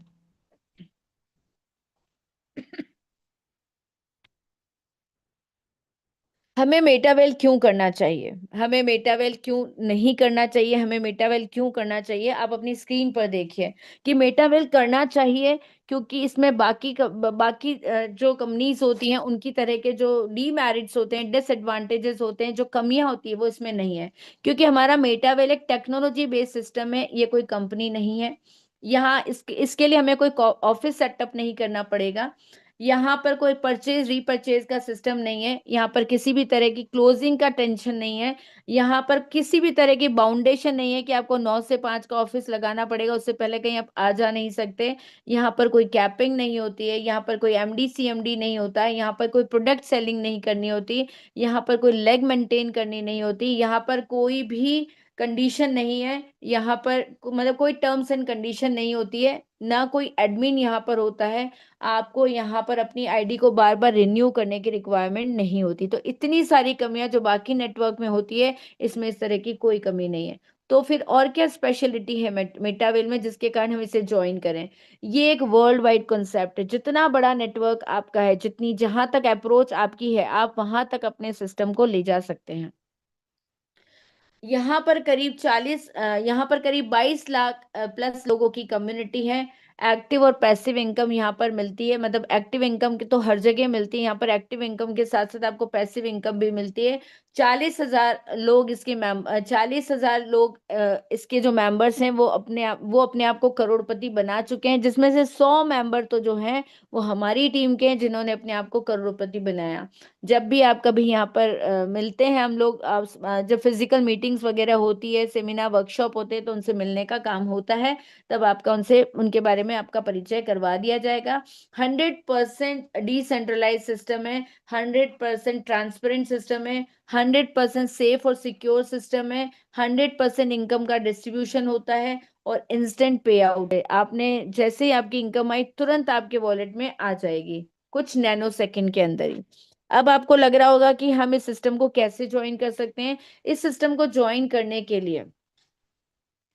हमें मेटावेल क्यों करना चाहिए, हमें मेटावेल क्यों नहीं करना चाहिए, हमें मेटावेल क्यों करना चाहिए? आप अपनी स्क्रीन पर देखिए कि मेटावेल करना चाहिए क्योंकि इसमें बाकी जो कंपनीज होती हैं उनकी तरह के जो डीमेरिट्स होते हैं, डिसएडवांटेजेस होते हैं, जो कमियां होती है, वो इसमें नहीं है। क्योंकि हमारा मेटावेल एक टेक्नोलॉजी बेस्ड सिस्टम है, ये कोई कंपनी नहीं है। यहाँ इसके लिए हमें कोई ऑफिस सेटअप नहीं करना पड़ेगा। यहाँ पर कोई परचेज रीपरचेज का सिस्टम नहीं है। यहाँ पर किसी भी तरह की क्लोजिंग का टेंशन नहीं है। यहाँ पर किसी भी तरह की बाउंडेशन नहीं है कि आपको 9 से 5 का ऑफिस लगाना पड़ेगा, उससे पहले कहीं आप आ जा नहीं सकते। यहाँ पर कोई कैपिंग नहीं होती है। यहाँ पर कोई एमडी सीएमडी नहीं होता है। यहाँ पर कोई प्रोडक्ट सेलिंग नहीं करनी होती। यहाँ पर कोई लेग मेंटेन करनी नहीं होती। यहाँ पर कोई भी कंडीशन नहीं है। यहाँ पर मतलब कोई टर्म्स एंड कंडीशन नहीं होती है, ना कोई एडमिन यहाँ पर होता है। आपको यहाँ पर अपनी आईडी को बार बार रिन्यू करने की रिक्वायरमेंट नहीं होती। तो इतनी सारी कमियां जो बाकी नेटवर्क में होती है, इसमें इस तरह की कोई कमी नहीं है। तो फिर और क्या स्पेशलिटी है मेटावेल में जिसके कारण हम इसे ज्वाइन करें? ये एक वर्ल्ड वाइड कॉन्सेप्ट है। जितना बड़ा नेटवर्क आपका है, जितनी जहां तक अप्रोच आपकी है, आप वहां तक अपने सिस्टम को ले जा सकते हैं। यहाँ पर करीब 40, यहाँ पर करीब 22 लाख प्लस लोगों की कम्युनिटी है। एक्टिव और पैसिव इनकम यहाँ पर मिलती है, मतलब एक्टिव इनकम की तो हर जगह मिलती है, यहाँ पर एक्टिव इनकम के साथ साथ आपको पैसिव इनकम भी मिलती है। 40,000 लोग इसके 40,000 लोग इसके जो मेंबर्स हैं वो अपने आप को करोड़पति बना चुके हैं, जिसमें से 100 मेंबर तो जो हैं वो हमारी टीम के हैं जिन्होंने अपने आप को करोड़पति बनाया। जब भी आप कभी यहाँ पर मिलते हैं हम लोग, जब फिजिकल मीटिंग्स वगैरह होती है, सेमिनार वर्कशॉप होते हैं, तो उनसे मिलने का काम होता है, तब आपका उनसे उनके बारे में आपका परिचय करवा दिया जाएगा। 100% डिसेंट्रलाइज सिस्टम है, 100% ट्रांसपेरेंट सिस्टम है, 100% सेफ और सिक्योर सिस्टम है, 100% इनकम का डिस्ट्रीब्यूशन होता है, और इंस्टेंट पे आउट है। आपने जैसे ही आपकी इनकम आई तुरंत आपके वॉलेट में आ जाएगी, कुछ नैनो सेकंड के अंदर ही। अब आपको लग रहा होगा कि हम इस सिस्टम को कैसे ज्वाइन कर सकते हैं। इस सिस्टम को ज्वाइन करने के लिए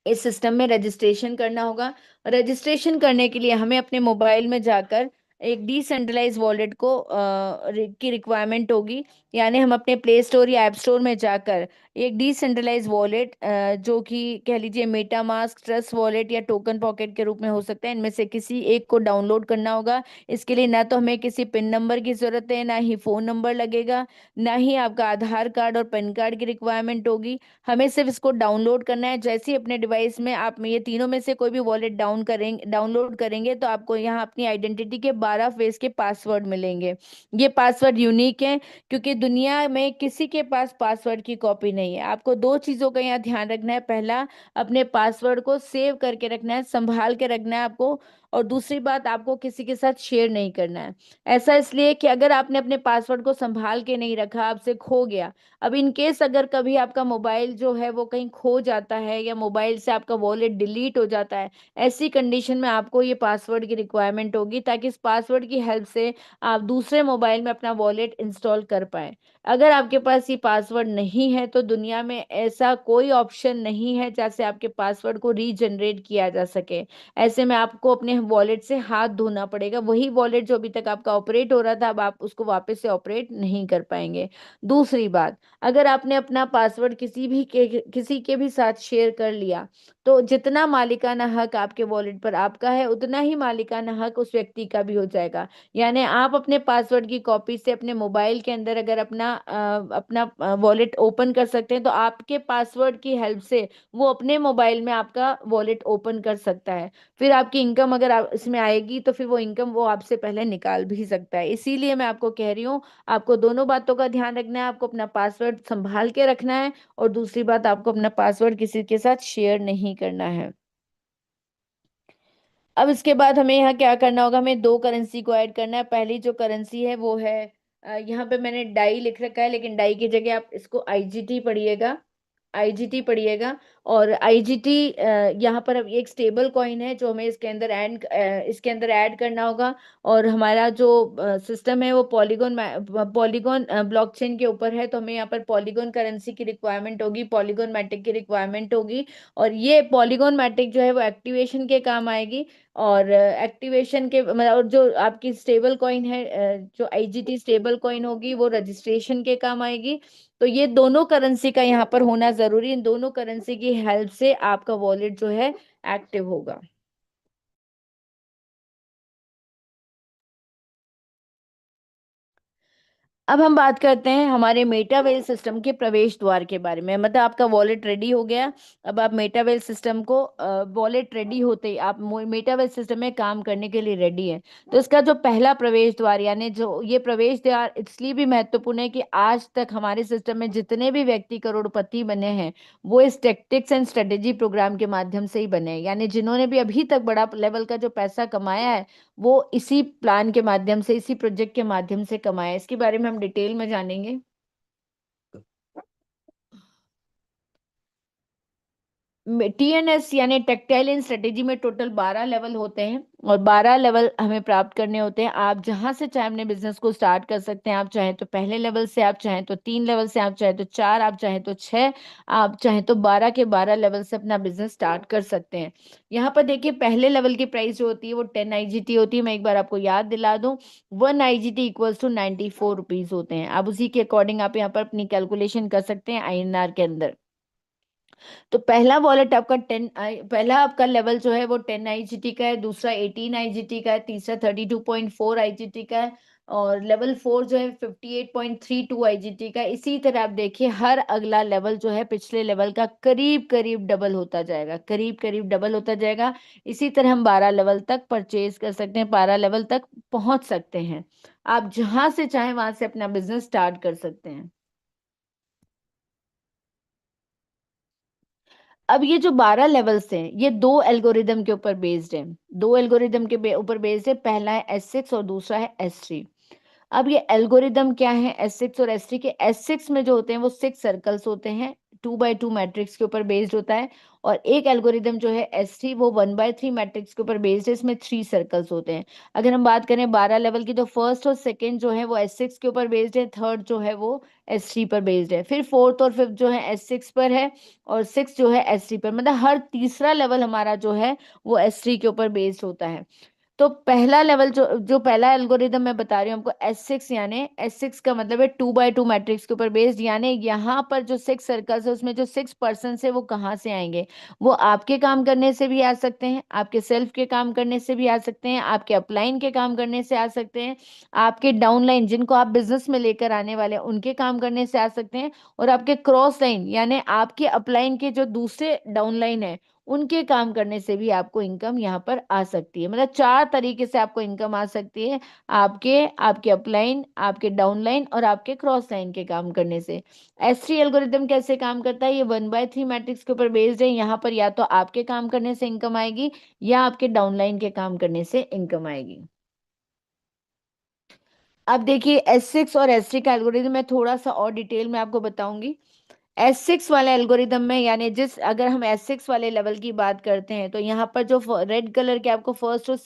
इस सिस्टम में रजिस्ट्रेशन करना होगा। रजिस्ट्रेशन करने के लिए हमें अपने मोबाइल में जाकर एक डिसेंट्रलाइज वॉलेट की रिक्वायरमेंट होगी। यानी हम अपने प्ले स्टोर या ऐप स्टोर में जाकर एक डिसेंट्रलाइज वॉलेट, जो कि कह लीजिए मेटा मास्क, ट्रस्ट वॉलेट या टोकन पॉकेट के रूप में हो सकता है, इनमें से किसी एक को डाउनलोड करना होगा। इसके लिए ना तो हमें किसी पिन नंबर की जरूरत है, ना ही फोन नंबर लगेगा, ना ही आपका आधार कार्ड और पैन कार्ड की रिक्वायरमेंट होगी। हमें सिर्फ इसको डाउनलोड करना है। जैसे ही अपने डिवाइस में आप ये तीनों में से कोई भी वॉलेट डाउनलोड करेंगे तो आपको यहाँ अपनी आइडेंटिटी के 12 फेस के पासवर्ड मिलेंगे। ये पासवर्ड यूनिक है, क्योंकि दुनिया में किसी के पास पासवर्ड की कॉपी नहीं है। आपको दो चीजों का यहाँ ध्यान रखना है। पहला, अपने पासवर्ड को सेव करके रखना है, संभाल के रखना है आपको। और दूसरी बात, आपको किसी के साथ शेयर नहीं करना है। ऐसा इसलिए कि अगर आपने अपने पासवर्ड को संभाल के नहीं रखा, आपसे खो गया, अब इन केस अगर कभी आपका मोबाइल जो है वो कहीं खो जाता है, या मोबाइल से आपका वॉलेट डिलीट हो जाता है, ऐसी कंडीशन में आपको ये पासवर्ड की रिक्वायरमेंट होगी, ताकि इस पासवर्ड की हेल्प से आप दूसरे मोबाइल में अपना वॉलेट इंस्टॉल कर पाए। अगर आपके पास ये पासवर्ड नहीं है तो दुनिया में ऐसा कोई ऑप्शन नहीं है जैसे आपके पासवर्ड को रीजनरेट किया जा सके। ऐसे में आपको अपने वॉलेट से हाथ धोना पड़ेगा। वही वॉलेट जो अभी तक आपका ऑपरेट हो रहा था, अब आप उसको वापस से ऑपरेट नहीं कर पाएंगे। दूसरी बात, अगर आपने अपना पासवर्ड किसी के भी साथ शेयर कर लिया, तो जितना मालिकाना हक आपके वॉलेट पर आपका है, उतना ही मालिकाना हक उस व्यक्ति का भी हो जाएगा। यानी आप अपने पासवर्ड की कॉपी से अपने मोबाइल के अंदर अगर अपना वॉलेट ओपन कर सकते हैं, तो आपके पासवर्ड की हेल्प से वो अपने मोबाइल में आपका वॉलेट ओपन कर सकता है। फिर आपकी इनकम अगर आप इसमें आएगी, तो फिर वो इनकम वो आपसे पहले निकाल भी सकता है। इसीलिए मैं आपको कह रही हूँ, आपको दोनों बातों का ध्यान रखना है। आपको अपना पासवर्ड संभाल के रखना है, और दूसरी बात, आपको अपना पासवर्ड किसी के साथ शेयर नहीं करना है। अब इसके बाद हमें यहाँ क्या करना होगा, हमें दो करेंसी को ऐड करना है। पहली जो करेंसी है वो है, यहाँ पे मैंने डाई लिख रखा है, लेकिन डाई की जगह आप इसको आईजीटी पढ़िएगा, आईजीटी पढ़िएगा। और आईजीटी यहाँ पर अब एक स्टेबल कॉइन है जो हमें इसके अंदर ऐड करना होगा। और हमारा जो सिस्टम है वो पॉलीगॉन ब्लॉकचेन के ऊपर है, तो हमें यहाँ पर पॉलीगॉन करेंसी की रिक्वायरमेंट होगी, पॉलीगॉन मैटिक की रिक्वायरमेंट होगी। और ये पॉलीगॉन मैटिक जो है वो एक्टिवेशन के काम आएगी। और एक्टिवेशन के मतलब, और जो आपकी स्टेबल कॉइन है, जो आईजीटी स्टेबल कॉइन होगी, वो रजिस्ट्रेशन के काम आएगी। तो ये दोनों करेंसी का यहाँ पर होना जरूरी। इन दोनों करेंसी की हेल्प से आपका वॉलेट जो है एक्टिव होगा। अब हम बात करते हैं हमारे मेटावेल सिस्टम के प्रवेश द्वार के बारे में। मतलब आपका वॉलेट रेडी हो गया, अब आप मेटावेल सिस्टम को, वॉलेट रेडी होते ही आप मेटावेल सिस्टम में काम करने के लिए रेडी है। तो इसका जो पहला प्रवेश द्वार, यानी जो ये प्रवेश द्वार इसलिए भी महत्वपूर्ण है कि आज तक हमारे सिस्टम में जितने भी व्यक्ति करोड़पति बने हैं, वो इस टेक्टिक्स एंड स्ट्रेटेजी प्रोग्राम के माध्यम से ही बने हैं। यानी जिन्होंने भी अभी तक बड़ा लेवल का जो पैसा कमाया है, वो इसी प्लान के माध्यम से, इसी प्रोजेक्ट के माध्यम से कमाए। इसके बारे में हम डिटेल में जानेंगे। टीएनएस यानी टेक्टाइल इन स्ट्रेटेजी में टोटल 12 लेवल होते हैं, और 12 लेवल हमें प्राप्त करने होते हैं। आप जहां से चाहे अपने बिजनेस को स्टार्ट कर सकते हैं। आप चाहें तो पहले लेवल से, आप चाहें तो 3 लेवल से, आप चाहें तो 4, आप चाहें तो 6, आप चाहें तो 12 के 12 लेवल से अपना बिजनेस स्टार्ट कर सकते हैं। यहाँ पर देखिए, पहले लेवल की प्राइस जो होती है वो 10 आईजीटी होती है। मैं एक बार आपको याद दिला दूं, 1 आईजीटी इक्वल्स टू 94 रुपीज होते हैं। अब उसी के अकॉर्डिंग आप यहाँ पर अपनी कैलकुलेशन कर सकते हैं आईएनआर के अंदर। तो पहला वॉलेट आपका 10 पहला आपका लेवल जो है वो 10 IGT का है, दूसरा 18 IGT का है, तीसरा 32.4 IGT का है, और लेवल 4 जो है 58.32 IGT का है। इसी तरह आप देखिए हर अगला लेवल जो है पिछले लेवल का करीब करीब डबल होता जाएगा, करीब करीब डबल होता जाएगा। इसी तरह हम 12 लेवल तक परचेज कर सकते हैं, 12 लेवल तक पहुंच सकते हैं। आप जहां से चाहें वहां से अपना बिजनेस स्टार्ट कर सकते हैं। अब ये जो 12 लेवल्स हैं ये दो एल्गोरिदम के ऊपर बेस्ड है, दो एल्गोरिदम के ऊपर बेस्ड है। पहला है S6 और दूसरा है S3। अब ये एल्गोरिदम क्या है S6 और S3 के? S6 में जो होते हैं वो 6 सर्कल्स होते हैं, 2x2 मैट्रिक्स के ऊपर बेस्ड होता है। और एक एल्गोरिदम जो है S3 वो 1x3 मैट्रिक्स के ऊपर बेस्ड है, इसमें 3 सर्कल्स होते हैं। अगर हम बात करें 12 लेवल की, तो फर्स्ट और सेकंड जो है वो S6 के ऊपर बेस्ड है, थर्ड जो है वो S3 पर बेस्ड है, फिर फोर्थ और फिफ्थ जो है S6 पर है, और सिक्स जो है S3 पर। मतलब हर तीसरा लेवल हमारा जो है वो S3 के ऊपर बेस्ड होता है। तो पहला लेवल जो जो पहला एल्गोरिदम मैं बता रही हूँ हमको S6, यानी S6 का मतलब है 2x2 मैट्रिक्स के ऊपर बेस्ड, यानी यहाँ पर जो 6 सर्कल्स है उसमें जो 6 पर्सन है वो कहाँ से आएंगे? वो आपके काम करने से भी आ सकते हैं, आपके सेल्फ के काम करने से भी आ सकते हैं, आपके अपलाइन के काम करने से आ सकते हैं, आपके डाउनलाइन जिनको आप बिजनेस में लेकर आने वाले हैं उनके काम करने से आ सकते हैं, और आपके क्रॉस लाइन यानी आपके अपलाइन के जो दूसरे डाउनलाइन है उनके काम करने से भी आपको इनकम यहाँ पर आ सकती है। मतलब 4 तरीके से आपको इनकम आ सकती है, आपके आपके अपलाइन, आपके डाउनलाइन और आपके क्रॉस लाइन के काम करने से। S3 एल्गोरिदम कैसे काम करता है? ये 1x3 मैट्रिक्स के ऊपर बेस्ड है। यहाँ पर या तो आपके काम करने से इनकम आएगी या आपके डाउनलाइन के काम करने से इनकम आएगी। अब देखिए S6 और S3 का एल्गोरिदम मैं थोड़ा सा और डिटेल में आपको बताऊंगी। S6 वाले एल्गोरिदम में, यानी जिस अगर हम S6 वाले लेवल की बात करते हैं, तो यहाँ पर जो रेड कलर के आपको फर्स्ट और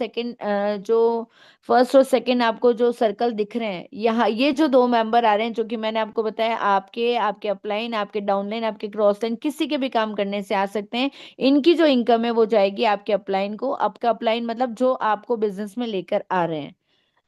सेकंड आपको जो सर्कल दिख रहे हैं, यहाँ ये जो दो मेंबर आ रहे हैं जो कि मैंने आपको बताया, आपके आपके अपलाइन, आपके डाउनलाइन, आपके क्रॉस लाइन, किसी के भी काम करने से आ सकते हैं। इनकी जो इनकम है वो जाएगी आपके अपलाइन को। आपका अपलाइन मतलब जो आपको बिजनेस में लेकर आ रहे हैं।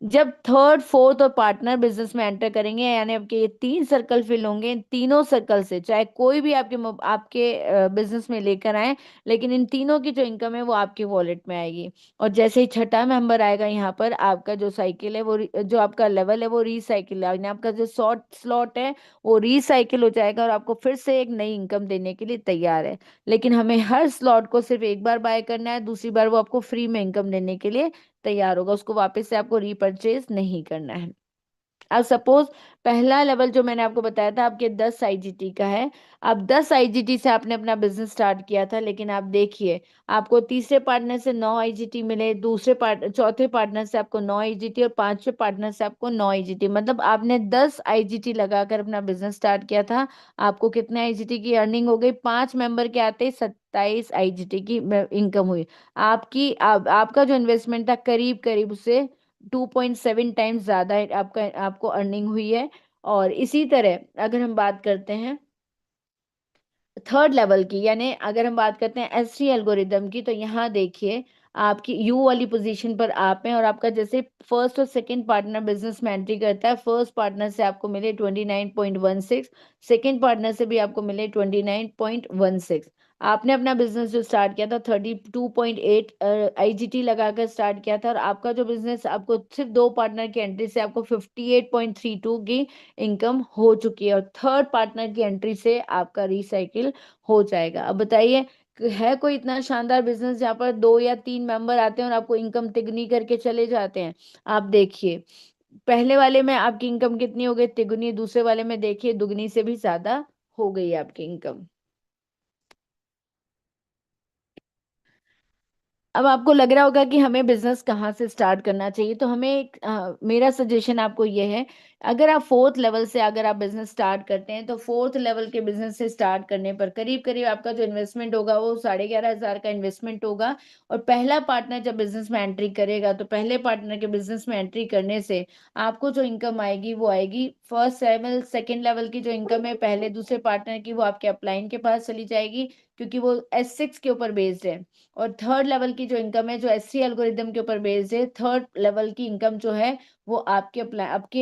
जब थर्ड, फोर्थ और पार्टनर बिजनेस में एंटर करेंगे, यानी आपके ये 3 सर्कल फिल होंगे, इन तीनों सर्कल से चाहे कोई भी आपके बिजनेस में लेकर आए, लेकिन इन तीनों की जो इनकम है वो आपके वॉलेट में आएगी। और जैसे ही छठा मेंबर आएगा यहाँ पर, आपका जो साइकिल है वो जो आपका लेवल है वो रिसाइकिल, यानी आपका जो शॉर्ट स्लॉट है वो रिसाइकिल हो जाएगा और आपको फिर से एक नई इनकम देने के लिए तैयार है। लेकिन हमें हर स्लॉट को सिर्फ एक बार बाय करना है, दूसरी बार वो आपको फ्री में इनकम देने के लिए तैयार होगा, उसको वापस से आपको रीपरचेज नहीं करना है। अब सपोज पहला लेवल जो मैंने आपको बताया था आपके 10 IGT का है। अब 10 IGT से आपने अपना बिजनेस स्टार्ट किया था, लेकिन आप देखिए आपको तीसरे पार्टनर से 9 IGT मिले, चौथे पार्टनर से आपको 9 IGT, और पांचवे पार्टनर से आपको 9 IGT। मतलब आपने 10 IGT लगाकर अपना बिजनेस स्टार्ट किया था। आपको कितने IGT की अर्निंग हो गई? 5 मेंबर के आते ही 27 IGT की इनकम हुई। आपका जो इन्वेस्टमेंट था करीब करीब उससे 2.7 टाइम्स ज्यादा आपका आपको अर्निंग हुई है। और इसी तरह अगर हम बात करते हैं थर्ड लेवल की, यानी अगर हम बात करते हैं S3 एल्गोरिदम की, तो यहाँ देखिए आपकी यू वाली पोजीशन पर आप हैं, और आपका जैसे फर्स्ट और सेकंड पार्टनर बिजनेस में एंट्री करता है, फर्स्ट पार्टनर से आपको मिले 29.16, सेकंड पार्टनर से भी आपको मिले 29.16। आपने अपना बिजनेस जो स्टार्ट किया था 32.8 IGT लगाकर स्टार्ट किया था, और आपका जो बिजनेस आपको सिर्फ दो पार्टनर की एंट्री से आपको 58.32 की इनकम हो चुकी है, और थर्ड पार्टनर की एंट्री से आपका रिसाइकिल हो जाएगा। अब बताइए है कोई इतना शानदार बिजनेस जहाँ पर 2 या 3 मेंबर आते हैं और आपको इनकम तिगुनी करके चले जाते हैं? आप देखिए पहले वाले में आपकी इनकम कितनी हो गई? तिगुनी। दूसरे वाले में देखिए दुगनी से भी ज्यादा हो गई आपकी इनकम। अब आपको लग रहा होगा कि हमें बिजनेस कहाँ से स्टार्ट करना चाहिए, तो हमें मेरा सजेशन आपको ये है, अगर आप फोर्थ लेवल से अगर आप बिजनेस स्टार्ट करते हैं, तो फोर्थ लेवल के बिजनेस से स्टार्ट करने पर करीब करीब आपका जो इन्वेस्टमेंट होगा वो 11,500 का इन्वेस्टमेंट होगा। और पहला पार्टनर जब बिजनेस में एंट्री करेगा, तो पहले पार्टनर के बिजनेस में एंट्री करने से आपको जो इनकम आएगी वो आएगी फर्स्ट लेवल, सेकेंड लेवल की जो इनकम है पहले दूसरे पार्टनर की, वो आपके अपलाइन के पास चली जाएगी। क्योंकि वो S6 के ऊपर बेस्ड है। और थर्ड लेवल की जो इनकम है जो S3 एल्गोरिदम के ऊपर बेस्ड है, थर्ड लेवल की इनकम जो है वो आपके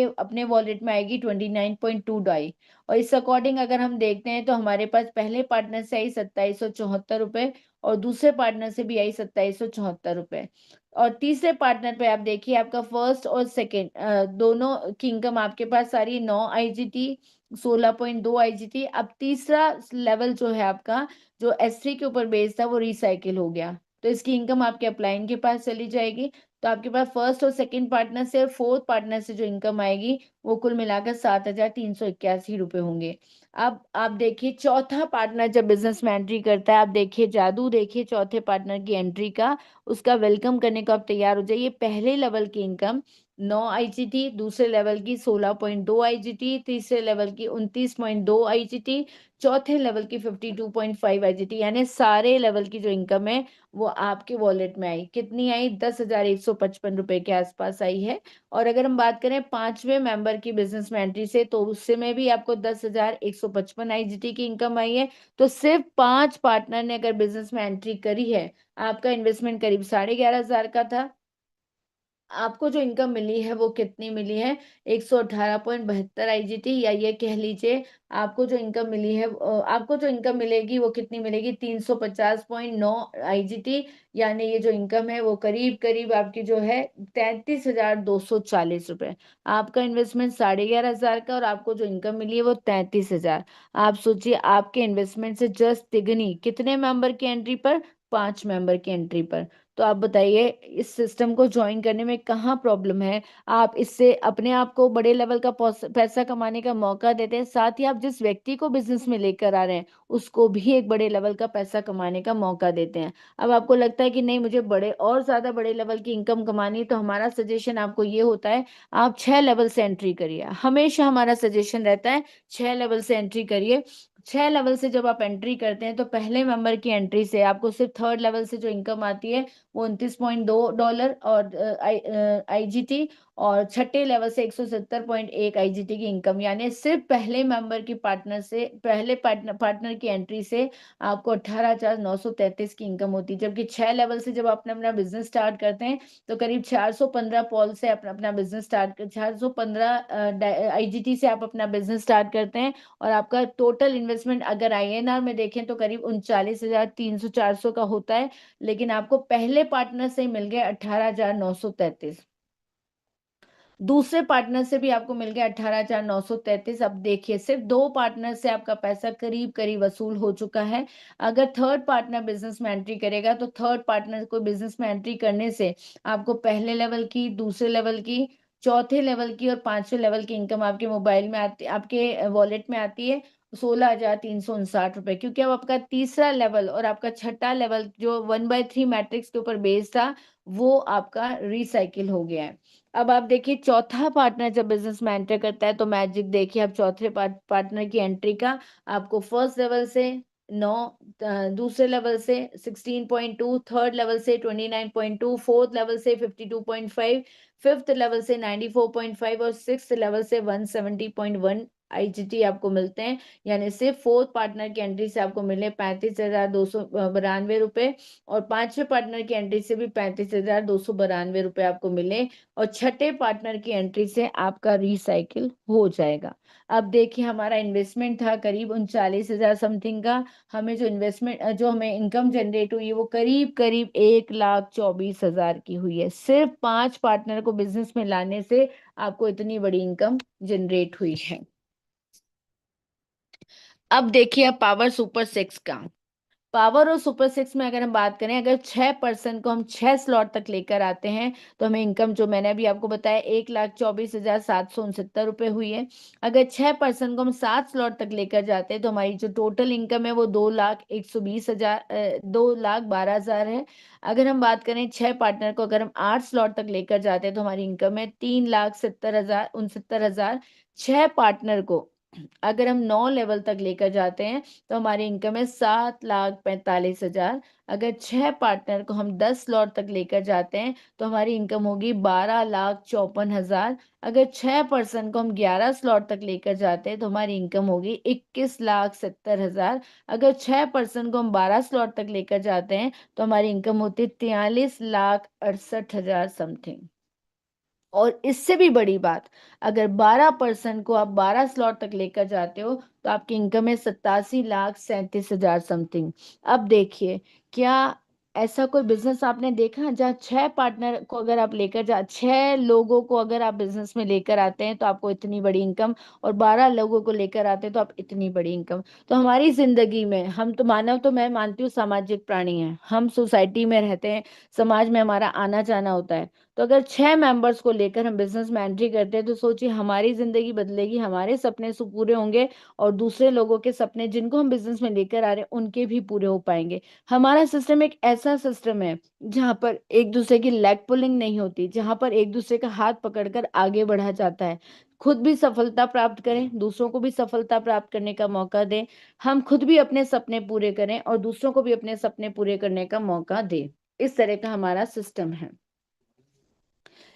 अपने वॉलेट में आएगी 29.2 DOI। और इस अकॉर्डिंग अगर हम देखते हैं तो हमारे पास पहले पार्टनर से आई 2774 रुपए, और दूसरे पार्टनर से भी आई 2774 रुपए। और तीसरे पार्टनर पे आप देखिए आपका फर्स्ट और सेकेंड दोनों की इनकम आपके पास सारी 9 IGT, 16.2 IGT। अब तीसरा लेवल जो है आपका जो S3 के ऊपर बेस्ड था वो रिसाइकिल हो गया, तो इसकी इनकम आपके अपलाइन के पास चली जाएगी। तो आपके पास फर्स्ट और सेकंड पार्टनर से और फोर्थ पार्टनर से जो इनकम आएगी वो कुल मिलाकर 7,381 रुपए होंगे। अब आप देखिए चौथा पार्टनर जब बिजनेस में एंट्री करता है, आप देखिए जादू देखिए चौथे पार्टनर की एंट्री का, उसका वेलकम करने को आप तैयार हो जाइए। पहले लेवल की इनकम 9 IGT, दूसरे लेवल की 16.2 IGT, तीसरे लेवल की 29.2 IGT, चौथे लेवल की 52.5 IGT, यानी सारे लेवल की जो इनकम है वो आपके वॉलेट में आई। कितनी आई? 10,155 रुपए के आसपास आई है। और अगर हम बात करें पांचवें मेंबर की बिजनेस में एंट्री से, तो उससे में भी आपको 10,155 IGT की इनकम आई है। तो सिर्फ 5 पार्टनर ने अगर बिजनेस में एंट्री करी है, आपका इन्वेस्टमेंट करीब 11,500 का था, आपको जो इनकम मिली है वो कितनी मिली है? 118.72 IGT, या ये कह लीजिए आपको जो इनकम मिली है आपको जो इनकम मिलेगी वो कितनी मिलेगी? 350.9 IGT। यानी ये जो इनकम है वो करीब करीब आपकी जो है 33,240 रुपए। आपका इन्वेस्टमेंट 11,500 का और आपको जो इनकम मिली है वो 33,000। आप सोचिए आपके इन्वेस्टमेंट से जस्ट तिगनी कितने मेंबर की एंट्री पर? 5 मेंबर की एंट्री पर। तो आप बताइए इस सिस्टम को ज्वाइन करने में कहाँ प्रॉब्लम है? आप इससे अपने आप को बड़े लेवल का पैसा कमाने का मौका देते हैं, साथ ही आप जिस व्यक्ति को बिजनेस में लेकर आ रहे हैं उसको भी एक बड़े लेवल का पैसा कमाने का मौका देते हैं। अब आपको लगता है कि नहीं मुझे बड़े और ज्यादा बड़े लेवल की इनकम कमानी है, तो हमारा सजेशन आपको ये होता है आप 6 लेवल से एंट्री करिए। हमेशा हमारा सजेशन रहता है 6 लेवल से एंट्री करिए। 6 लेवल से जब आप एंट्री करते हैं तो पहले मेंबर की एंट्री से आपको सिर्फ थर्ड लेवल से जो इनकम आती है वो $29 और IGT, और छठे लेवल से 170.1 IGT की इनकम, यानी सिर्फ पहले मेंबर की पार्टनर से पहले पार्टनर की एंट्री से आपको 18,933 की इनकम होती है। जबकि 6 लेवल से जब आप अपना अपना बिजनेस स्टार्ट करते हैं तो करीब 415 पॉल से अपना अपना बिजनेस स्टार्ट कर 415 IGT से आप अपना बिजनेस स्टार्ट करते हैं। और आपका टोटल इन्वेस्टमेंट अगर INR में देखें तो करीब 39,300-400 का होता है, लेकिन आपको पहले पार्टनर से मिल गया 18,933। दूसरे पार्टनर से भी आपको मिल गया 18,933। अब देखिए सिर्फ 2 पार्टनर से आपका पैसा करीब करीब वसूल हो चुका है। अगर थर्ड पार्टनर बिजनेस में एंट्री करेगा तो थर्ड पार्टनर को बिजनेस में एंट्री करने से आपको पहले लेवल की, दूसरे लेवल की, चौथे लेवल की और पांचवें लेवल की इनकम आपके मोबाइल में आती, आपके वॉलेट में आती है 16,359 रुपए। क्योंकि अब आपका तीसरा लेवल और आपका छठा लेवल जो 1/3 मैट्रिक्स के ऊपर बेस्ड था वो आपका रिसाइकिल हो गया है। अब आप देखिए चौथा पार्टनर जब बिजनेस में एंटर करता है तो मैजिक देखिए अब चौथे पार्टनर की एंट्री का आपको फर्स्ट लेवल से 9, दूसरे लेवल से 16.2, थर्ड लेवल से 29.2, फोर्थ लेवल से 52.5, फिफ्थ लेवल से 94.5 और सिक्स लेवल से 170.1 IGT आपको मिलते हैं। यानी सिर्फ फोर्थ पार्टनर की एंट्री से आपको मिले 35,292 रुपए, और पांचवें पार्टनर की एंट्री से भी 35,292 रुपए आपको मिले, और छठे पार्टनर की एंट्री से आपका रिसाइकिल हो जाएगा। अब देखिए हमारा इन्वेस्टमेंट था करीब 39,000 समथिंग का, हमें जो हमें इनकम जनरेट हुई है वो करीब करीब 1,24,000 की हुई है। सिर्फ 5 पार्टनर को बिजनेस में लाने से आपको इतनी बड़ी इनकम जनरेट हुई है। अब देखिए अब पावर सुपर 6 का। पावर और सुपर 6 में अगर हम बात करें, अगर 6 पर्सन को हम 6 स्लॉट तक लेकर आते हैं तो हमें इनकम जो मैंने अभी आपको बताया 1,24,769 रुपए हुई है। अगर 6 पर्सन को हम 7 स्लॉट तक लेकर जाते हैं तो हमारी जो टोटल इनकम है वो 2,12,000 है। अगर हम बात करें 6 पार्टनर को अगर हम 8 स्लॉट तक लेकर जाते हैं तो हमारी इनकम है 3,70,000 69,000। 6 पार्टनर को अगर हम 9 लेवल तक लेकर जाते हैं तो हमारी इनकम है 7,45,000। अगर 6 पार्टनर को हम 10 स्लॉट तक लेकर जाते हैं तो हमारी इनकम होगी 12,54,000। अगर 6 पर्सन को हम 11 स्लॉट तक लेकर जाते हैं तो हमारी इनकम होगी 21,70,000। अगर 6 पर्सन को हम 12 स्लॉट तक लेकर जाते हैं तो हमारी इनकम होती है 43,68,000 समथिंग। और इससे भी बड़ी बात, अगर 12 पर्सन को आप 12 स्लॉट तक लेकर जाते हो तो आपकी इनकम है 87,37,000 समथिंग। अब देखिए, क्या ऐसा कोई बिजनेस आपने देखा जहाँ 6 पार्टनर को अगर आप लेकर जा 6 लोगों को अगर आप बिजनेस में लेकर आते हैं तो आपको इतनी बड़ी इनकम, और 12 लोगों को लेकर आते हैं तो आप इतनी बड़ी इनकम। तो हमारी जिंदगी में हम तो मानव, तो मैं मानती हूँ सामाजिक प्राणी हैं, हम सोसाइटी में रहते हैं, समाज में हमारा आना जाना होता है। तो अगर 6 मेंबर्स को लेकर हम बिजनेस में एंट्री करते हैं तो सोचिए हमारी जिंदगी बदलेगी, हमारे सपने पूरे होंगे, और दूसरे लोगों के सपने जिनको हम बिजनेस में लेकर आ रहे हैं उनके भी पूरे हो पाएंगे। हमारा सिस्टम एक ऐसा सिस्टम है जहां पर एक दूसरे की लेग पुलिंग नहीं होती, जहां पर एक दूसरे का हाथ पकड़कर आगे बढ़ा जाता है। खुद भी सफलता प्राप्त करें, दूसरों को भी सफलता प्राप्त करने का मौका दें। हम खुद भी अपने सपने पूरे करें और दूसरों को भी अपने सपने पूरे करने का मौका दें। इस तरह का हमारा सिस्टम है।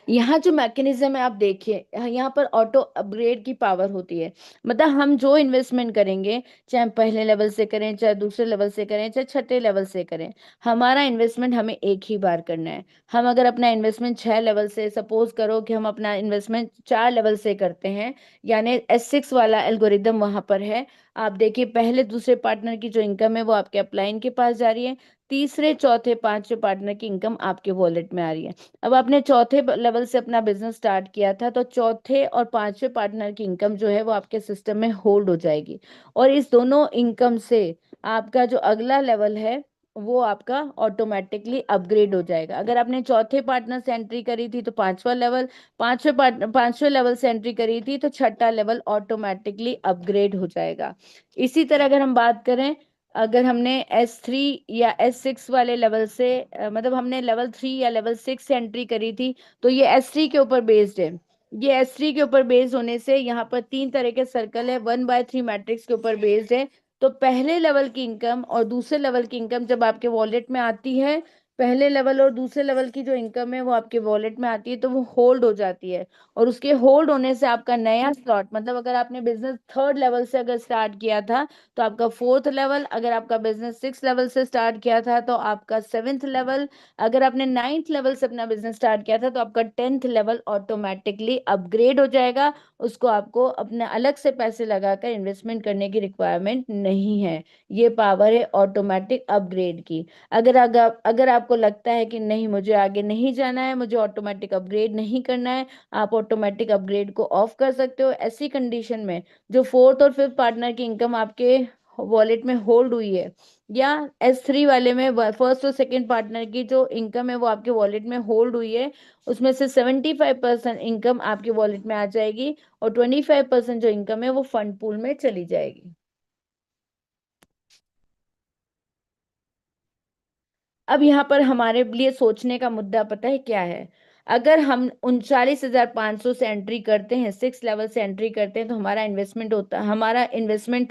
यहाँ जो मैकेनिज्म है आप देखिए, यहाँ पर ऑटो अपग्रेड की पावर होती है। मतलब हम जो इन्वेस्टमेंट करेंगे, चाहे हम पहले लेवल से करें, चाहे दूसरे लेवल से करें, चाहे छठे लेवल से करें, हमारा इन्वेस्टमेंट हमें एक ही बार करना है। हम अगर अपना इन्वेस्टमेंट 6 लेवल से, सपोज करो कि हम अपना इन्वेस्टमेंट 4 लेवल से करते हैं, यानी S6 वाला एल्गोरिदम वहां पर है। आप देखिए, पहले दूसरे पार्टनर की जो इनकम है वो आपके अपलाइन के पास जा रही है, तीसरे चौथे पांचवें पार्टनर की इनकम आपके वॉलेट में आ रही है। अब आपने चौथे लेवल से अपना बिजनेस स्टार्ट किया था तो चौथे और पांचवें पार्टनर की इनकम जो है वो आपके सिस्टम में होल्ड हो जाएगी, और इस दोनों इनकम से आपका जो अगला लेवल है वो आपका ऑटोमेटिकली अपग्रेड हो जाएगा। अगर आपने चौथे पार्टनर से एंट्री करी थी तो पांचवा लेवल, पांचवें लेवल से एंट्री करी थी तो छठा लेवल ऑटोमेटिकली अपग्रेड हो जाएगा। इसी तरह अगर हम बात करें, अगर हमने S3 या S6 वाले लेवल से मतलब हमने लेवल 3 या लेवल 6 से एंट्री करी थी तो ये S3 के ऊपर बेस्ड है। ये S3 के ऊपर बेस्ड होने से यहाँ पर 3 तरह के सर्कल है, 1/3 मैट्रिक्स के ऊपर बेस्ड है। तो पहले लेवल की इनकम और दूसरे लेवल की इनकम जब आपके वॉलेट में आती है, पहले लेवल और दूसरे लेवल की जो इनकम है वो आपके वॉलेट में आती है तो वो होल्ड हो जाती है। और उसके होल्ड होने से आपका नया स्लॉट, मतलब अगर आपने बिजनेस 3rd लेवल से अगर स्टार्ट किया था तो आपका 4th लेवल, अगर आपका बिजनेस 6 लेवल से स्टार्ट किया था तो आपका 7th लेवल, अगर आपने 9th लेवल से अपना बिजनेस स्टार्ट किया था तो आपका 10th लेवल ऑटोमेटिकली अपग्रेड हो जाएगा। उसको आपको अपने अलग से पैसे लगाकर इन्वेस्टमेंट करने की रिक्वायरमेंट नहीं है। ये पावर है ऑटोमेटिक अपग्रेड की। अगर आपको लगता है कि नहीं मुझे आगे नहीं जाना है, मुझे ऑटोमेटिक अपग्रेड नहीं करना है, आप ऑटोमेटिक अपग्रेड को ऑफ कर सकते हो। ऐसी कंडीशन में जो 4th और 5th पार्टनर की इनकम आपके वॉलेट में होल्ड हुई है, या S3 वाले में 1st और 2nd पार्टनर की जो इनकम है वो आपके वॉलेट में होल्ड हुई है, उसमें से 75% इनकम आपके वॉलेट में आ जाएगी और 25% जो इनकम है वो फंड पूल में चली जाएगी। अब यहाँ पर हमारे लिए सोचने का मुद्दा पता है क्या है? अगर हम 39,500 से एंट्री करते हैं, 6 लेवल से एंट्री करते हैं, तो हमारा इन्वेस्टमेंट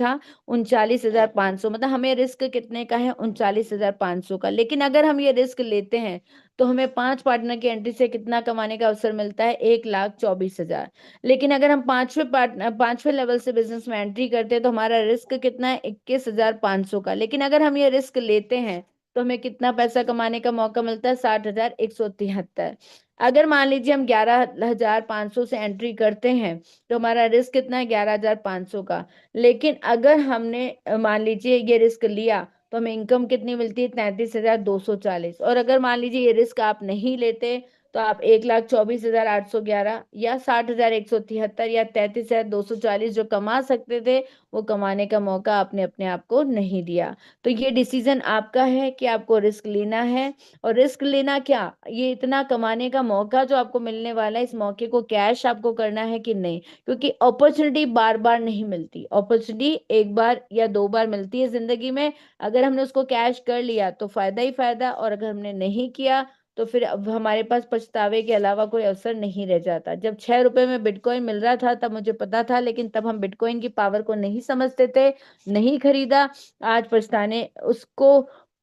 था 39,500, मतलब हमें रिस्क कितने का है? 39,500 का। लेकिन अगर हम ये रिस्क लेते हैं तो हमें 5 पार्टनर की एंट्री से कितना कमाने का अवसर मिलता है? 1,24,000। लेकिन अगर हम पांचवें लेवल से बिजनेस में एंट्री करते हैं तो हमारा रिस्क कितना है? 21,500 का। लेकिन अगर हम ये रिस्क लेते हैं तो हमें कितना पैसा कमाने का मौका मिलता है? 60,173। अगर मान लीजिए हम 11,500 से एंट्री करते हैं तो हमारा रिस्क कितना है? 11,500 का। लेकिन अगर हमने मान लीजिए ये रिस्क लिया तो हमें इनकम कितनी मिलती है? 33,240। और अगर मान लीजिए ये रिस्क आप नहीं लेते तो आप 1,24,811 या 60,173 या 33,240 जो कमा सकते थे वो कमाने का मौका आपने अपने आप को नहीं दिया। तो ये डिसीजन आपका है कि आपको रिस्क लेना है। और रिस्क लेना क्या, ये इतना कमाने का मौका जो आपको मिलने वाला है, इस मौके को कैश आपको करना है कि नहीं? क्योंकि अपॉर्चुनिटी बार बार नहीं मिलती, अपॉर्चुनिटी एक बार या दो बार मिलती है जिंदगी में। अगर हमने उसको कैश कर लिया तो फायदा ही फायदा, और अगर हमने नहीं किया तो फिर अब हमारे पास पछतावे के अलावा कोई अवसर नहीं रह जाता। जब 6 रुपए में बिटकॉइन मिल रहा था तब मुझे पता था, लेकिन तब हम बिटकॉइन की पावर को नहीं समझते थे, नहीं खरीदा। आज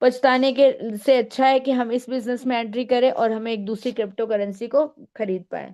पछताने के से अच्छा है कि हम इस बिजनेस में एंट्री करें और हमें एक दूसरी क्रिप्टो करेंसी को खरीद पाए।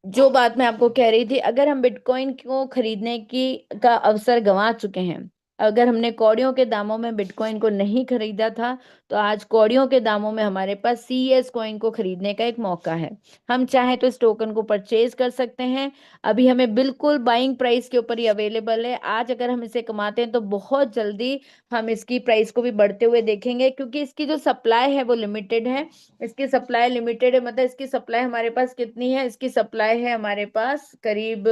जो बात मैं आपको कह रही थी, अगर हम बिटकॉइन को खरीदने की का अवसर गंवा चुके हैं, अगर हमने कौड़ियों के दामों में बिटकॉइन को नहीं खरीदा था, तो आज कौड़ियों के दामों में हमारे पास सीएस कॉइन को खरीदने का एक मौका है। हम चाहे तो इस टोकन को परचेज कर सकते हैं। अभी हमें बिल्कुल बाइंग प्राइस के ऊपर ही अवेलेबल है। आज अगर हम इसे कमाते हैं तो बहुत जल्दी हम इसकी प्राइस को भी बढ़ते हुए देखेंगे, क्योंकि इसकी जो सप्लाई है वो लिमिटेड है। इसकी सप्लाई लिमिटेड है, मतलब इसकी सप्लाई हमारे पास कितनी है? इसकी सप्लाई है हमारे पास करीब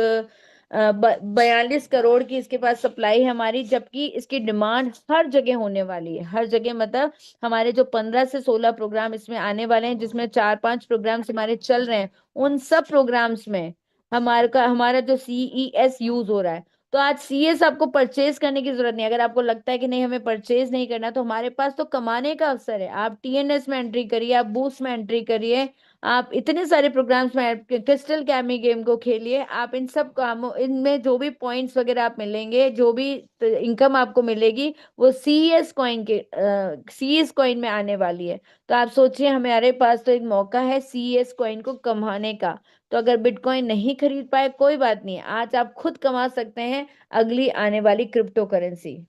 42 करोड़ की इसके पास सप्लाई है हमारी, जबकि इसकी डिमांड हर जगह होने वाली है। हर जगह मतलब हमारे जो 15 से 16 प्रोग्राम इसमें आने वाले हैं, जिसमें 4-5 प्रोग्राम्स हमारे चल रहे हैं, उन सब प्रोग्राम्स में हमारा जो सीईएस यूज हो रहा है। तो आज सीएस आपको परचेज करने की जरूरत नहीं। अगर आपको लगता है कि नहीं हमें परचेज नहीं करना, तो हमारे पास तो कमाने का अवसर है। आप टीएनएस में एंट्री करिए, आप बूस्ट में एंट्री करिए, आप इतने सारे प्रोग्राम्स में क्रिस्टल कैमी गेम को खेलिए। आप इन सब कामों, इनमें जो भी पॉइंट्स वगैरह आप मिलेंगे, जो भी इनकम आपको मिलेगी, वो सीएस कॉइन में आने वाली है। तो आप सोचिए, हमारे पास तो एक मौका है सीएस कॉइन को कमाने का। तो अगर बिटकॉइन नहीं खरीद पाए कोई बात नहीं, आज आप खुद कमा सकते हैं अगली आने वाली क्रिप्टो करेंसी।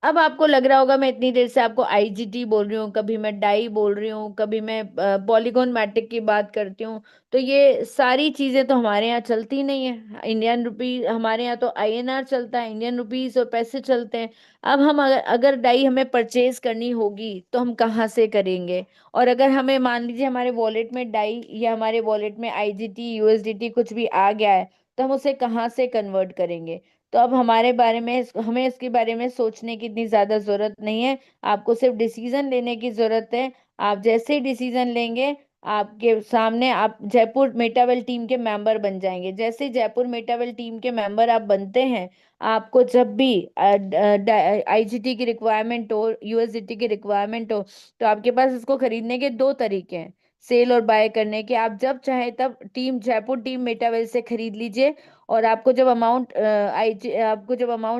अब आपको लग रहा होगा मैं इतनी देर से आपको आईजीटी बोल रही हूँ, कभी मैं डाई बोल रही हूँ, कभी मैं पॉलीगॉन मैटिक की बात करती हूँ। तो ये सारी चीजें तो हमारे यहाँ चलती नहीं है। इंडियन रुपी हमारे यहाँ तो आईएनआर चलता है, इंडियन रुपीस और पैसे चलते हैं। अब हम अगर डाई हमें परचेज करनी होगी तो हम कहाँ से करेंगे? और अगर हमें मान लीजिए हमारे वॉलेट में डाई या हमारे वॉलेट में आईजीटी यूएसडीटी कुछ भी आ गया है, तो हम उसे कहाँ से कन्वर्ट करेंगे? तो अब हमें इसके बारे में सोचने की इतनी ज्यादा जरूरत नहीं है। आपको सिर्फ डिसीजन लेने की जरूरत है। आप जैसे ही डिसीजन लेंगे, आपके सामने आप जयपुर मेटावेल टीम के मेंबर बन जाएंगे। जैसे ही जयपुर मेटावेल टीम के मेंबर आप बनते हैं, आपको जब भी आईजीटी की रिक्वायरमेंट हो, यूएसडीटी की रिक्वायरमेंट हो, तो आपके पास इसको खरीदने के दो तरीके हैं, सेल और बाय करने के। आप जब चाहे तब जयपुर टीम मेटावेल से खरीद लीजिए। और आपको जब अमाउंट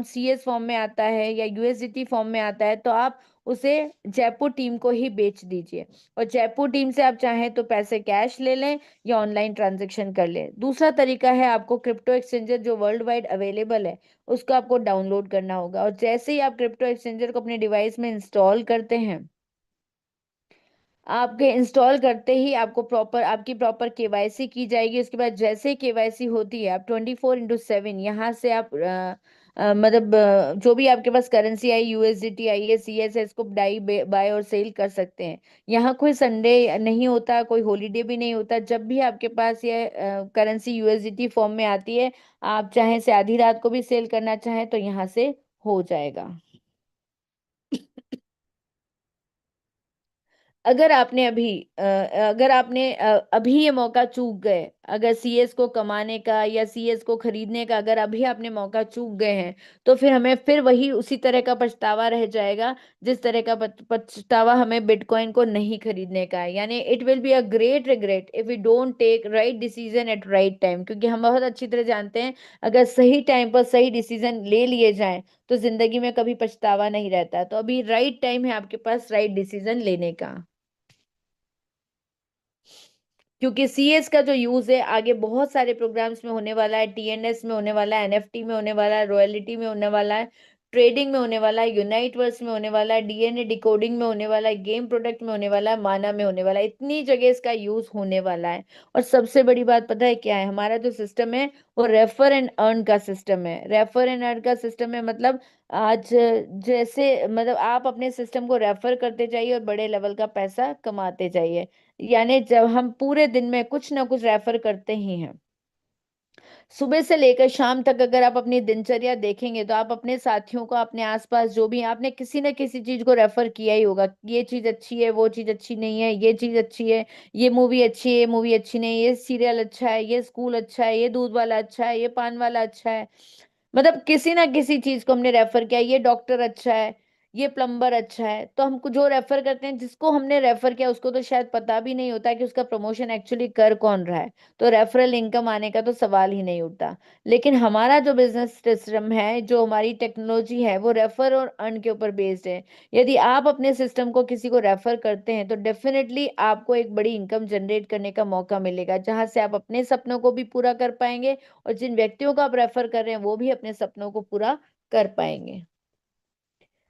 सीएस फॉर्म में आता है या यूएसडीटी फॉर्म में आता है, तो आप उसे जयपुर टीम को ही बेच दीजिए। और जयपुर टीम से आप चाहें तो पैसे कैश ले लें या ऑनलाइन ट्रांजैक्शन कर लें। दूसरा तरीका है, आपको क्रिप्टो एक्सचेंजर जो वर्ल्ड वाइड अवेलेबल है, उसको आपको डाउनलोड करना होगा। और जैसे ही आप क्रिप्टो एक्सचेंजर को अपने डिवाइस में इंस्टॉल करते हैं, आपके इंस्टॉल करते ही आपकी प्रॉपर केवाईसी की जाएगी। उसके बाद जैसे ही केवाईसी होती है, आप 24/7 यहाँ से आप मतलब जो भी आपके पास करेंसी आई, यूएसडीटी आई है, सीएस है, इसको डाई बाय और सेल कर सकते हैं। यहाँ कोई संडे नहीं होता, कोई हॉलीडे भी नहीं होता। जब भी आपके पास ये करेंसी यूएसडीटी फॉर्म में आती है, आप चाहे से आधी रात को भी सेल करना चाहें तो यहाँ से हो जाएगा। अगर आपने अभी अगर आपने अभी ये मौका चूक गए, अगर सीएस को कमाने का या सीएस को खरीदने का अगर अभी आपने मौका चूक गए हैं, तो फिर हमें फिर वही उसी तरह का पछतावा रह जाएगा जिस तरह का पछतावा हमें बिटकॉइन को नहीं खरीदने का है। यानी it will be a great regret if we don't take right decision at right time. क्योंकि हम बहुत अच्छी तरह जानते हैं, अगर सही टाइम पर सही डिसीजन ले लिए जाएं तो जिंदगी में कभी पछतावा नहीं रहता। तो अभी राइट टाइम है आपके पास राइट डिसीजन लेने का। क्योंकि सीएस का जो यूज है आगे बहुत सारे प्रोग्राम्स में होने वाला है, टीएनएस में होने वाला है, एनएफटी में होने वाला है, रॉयल्टी में होने वाला है, ट्रेडिंग में होने वाला है, यूनाइटवर्स में होने वाला है, डीएनए डिकोडिंग में होने वाला है, गेम प्रोडक्ट में होने वाला है, माना में होने वाला है। इतनी जगह इसका यूज होने वाला है। और सबसे बड़ी बात पता है क्या है? हमारा जो सिस्टम है वो रेफर एंड अर्न का सिस्टम है। रेफर एंड अर्न का सिस्टम है, मतलब आज जैसे मतलब आप अपने सिस्टम को रेफर करते जाइए और बड़े लेवल का पैसा कमाते जाइए। यानी जब हम पूरे दिन में कुछ ना कुछ रेफर करते ही हैं। सुबह से लेकर शाम तक अगर आप अपनी दिनचर्या देखेंगे तो आप अपने साथियों को, अपने आसपास जो भी हैं, आपने किसी न किसी चीज को रेफर किया ही होगा। ये चीज अच्छी है, वो चीज अच्छी नहीं है, ये चीज अच्छी है, ये मूवी अच्छी है, ये मूवी अच्छी नहीं है, ये सीरियल अच्छा है, ये स्कूल अच्छा है, ये दूध वाला अच्छा है, ये पान वाला अच्छा है। मतलब किसी ना किसी चीज को हमने रेफर किया, ये डॉक्टर अच्छा है, ये प्लम्बर अच्छा है। तो हमको जो रेफर करते हैं, जिसको हमने रेफर किया उसको तो शायद पता भी नहीं होता कि उसका प्रमोशन एक्चुअली कर कौन रहा है। तो रेफरल इनकम आने का तो सवाल ही नहीं उठता। लेकिन हमारा जो बिजनेस सिस्टम है, जो हमारी टेक्नोलॉजी है, वो रेफर और अर्न के ऊपर बेस्ड है। यदि आप अपने सिस्टम को किसी को रेफर करते हैं तो डेफिनेटली आपको एक बड़ी इनकम जनरेट करने का मौका मिलेगा, जहां से आप अपने सपनों को भी पूरा कर पाएंगे और जिन व्यक्तियों को आप रेफर कर रहे हैं वो भी अपने सपनों को पूरा कर पाएंगे।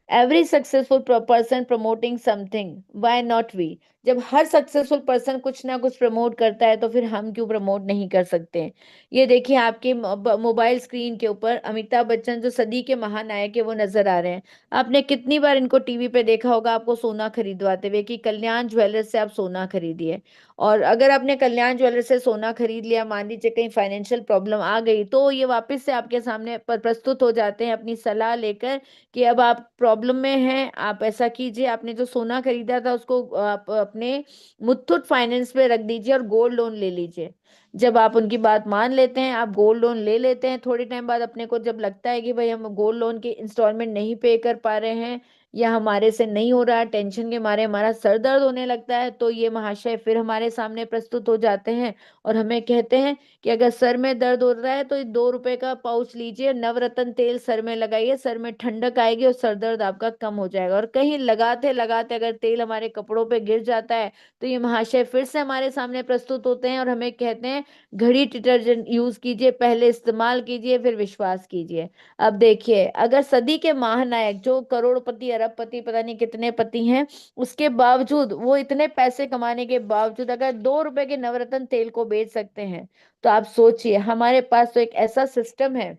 Every successful person promoting something, why not we? जब हर सक्सेसफुल पर्सन कुछ ना कुछ प्रमोट करता है तो फिर हम क्यों प्रमोट नहीं कर सकते हैं? ये देखिए आपके मोबाइल स्क्रीन के ऊपर अमिताभ बच्चन जो सदी के महानायक है वो नजर आ रहे हैं। आपने कितनी बार इनको टीवी पे देखा होगा, आपको सोना खरीदवाते हुए कि कल्याण ज्वेलर्स से आप सोना खरीदिए। और अगर आपने कल्याण ज्वेलर्स से सोना खरीद लिया, मान लीजिए कहीं फाइनेंशियल प्रॉब्लम आ गई, तो ये वापस से आपके सामने पर प्रस्तुत हो जाते हैं अपनी सलाह लेकर कि अब आप प्रॉब्लम में हैं, आप ऐसा कीजिए, आपने जो सोना खरीदा था उसको आप अपने मुथूट फाइनेंस पे रख दीजिए और गोल्ड लोन ले लीजिए। जब आप उनकी बात मान लेते हैं, आप गोल्ड लोन ले लेते हैं, थोड़े टाइम बाद अपने को जब लगता है कि भाई हम गोल्ड लोन की इंस्टॉलमेंट नहीं पे कर पा रहे हैं या हमारे से नहीं हो रहा है, टेंशन के मारे हमारा सर दर्द होने लगता है, तो ये महाशय फिर हमारे सामने प्रस्तुत हो जाते हैं और हमें कहते हैं कि अगर सर में दर्द हो रहा है तो 2 रुपए का पाउच लीजिए, नवरत्न तेल सर में लगाइए, सर में ठंडक आएगी और सर दर्द आपका कम हो जाएगा। और कहीं लगाते लगाते अगर तेल हमारे कपड़ों पे गिर जाता है तो ये महाशय फिर से हमारे सामने प्रस्तुत होते हैं और हमें कहते हैं घड़ी डिटर्जेंट यूज कीजिए, पहले इस्तेमाल कीजिए फिर विश्वास कीजिए। अब देखिए, अगर सदी के महानायक जो करोड़पति अरबपति पता नहीं कितने पति हैं, उसके बावजूद वो इतने पैसे कमाने के बावजूद अगर 2 रुपए के नवरत्न तेल को बेच सकते हैं, तो आप सोचिए हमारे पास तो एक ऐसा सिस्टम है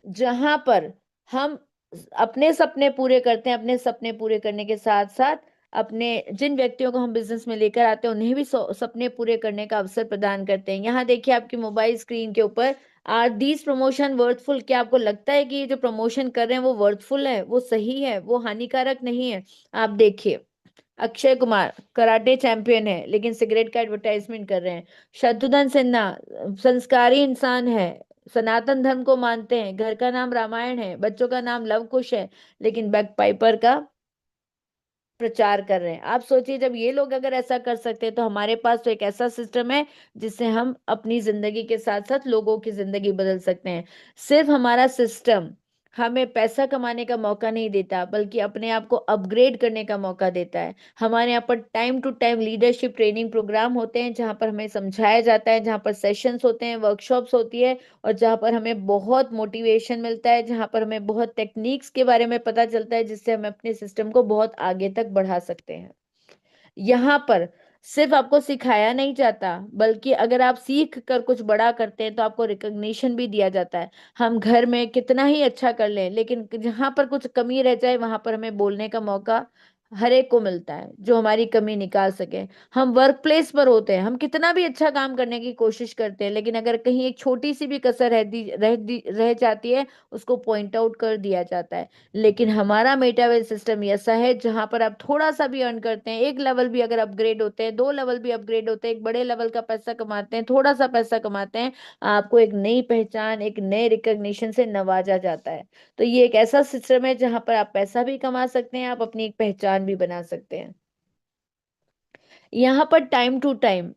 जहां पर हम अपने सपने पूरे करते हैं। अपने सपने पूरे करने के साथ साथ अपने जिन व्यक्तियों को हम बिजनेस में लेकर आते हैं उन्हें भी सपने पूरे करने का अवसर प्रदान करते हैं। यहाँ देखिए आपकी मोबाइल स्क्रीन के ऊपर, आर दीज प्रमोशन वर्थफुल? क्या आपको लगता है कि ये जो प्रमोशन कर रहे हैं वो वर्थफुल है, वो सही है, वो हानिकारक नहीं है? आप देखिए, अक्षय कुमार कराटे चैंपियन है लेकिन सिगरेट का एडवर्टाइजमेंट कर रहे हैं। शत्रुघ्न सिन्हा संस्कारी इंसान है, सनातन धर्म को मानते हैं, घर का नाम रामायण है, बच्चों का नाम लव कुश है, लेकिन बैक पाइपर का प्रचार कर रहे हैं। आप सोचिए, जब ये लोग अगर ऐसा कर सकते हैं तो हमारे पास तो एक ऐसा सिस्टम है जिससे हम अपनी जिंदगी के साथ साथ लोगों की जिंदगी बदल सकते हैं। सिर्फ हमारा सिस्टम हमें पैसा कमाने का मौका नहीं देता बल्कि अपने आप को अपग्रेड करने का मौका देता है। हमारे यहाँ पर time to time leadership training programme होते हैं जहाँ पर हमें समझाया जाता है, जहाँ पर सेशंस होते हैं, वर्कशॉप्स होती है, और जहाँ पर हमें बहुत मोटिवेशन मिलता है, जहाँ पर हमें बहुत टेक्निक्स के बारे में पता चलता है जिससे हम अपने सिस्टम को बहुत आगे तक बढ़ा सकते हैं। यहाँ पर सिर्फ आपको सिखाया नहीं जाता बल्कि अगर आप सीख कर कुछ बड़ा करते हैं तो आपको रिकॉग्निशन भी दिया जाता है। हम घर में कितना ही अच्छा कर लें लेकिन जहां पर कुछ कमी रह जाए वहां पर हमें बोलने का मौका हर एक को मिलता है जो हमारी कमी निकाल सके। हम वर्क प्लेस पर होते हैं, हम कितना भी अच्छा काम करने की कोशिश करते हैं लेकिन अगर कहीं एक छोटी सी भी कसर रह जाती है, उसको पॉइंट आउट कर दिया जाता है। लेकिन हमारा मेटावेल सिस्टम ऐसा है जहां पर आप थोड़ा सा भी अर्न करते हैं, एक लेवल भी अगर अपग्रेड होते हैं, 2 लेवल भी अपग्रेड होते हैं, एक बड़े लेवल का पैसा कमाते हैं, थोड़ा सा पैसा कमाते हैं, आपको एक नई पहचान, एक नए रिकॉग्निशन से नवाजा जाता है। तो ये एक ऐसा सिस्टम है जहां पर आप पैसा भी कमा सकते हैं, आप अपनी एक पहचान भी बना सकते हैं। यहाँ पर टाइम टू टाइम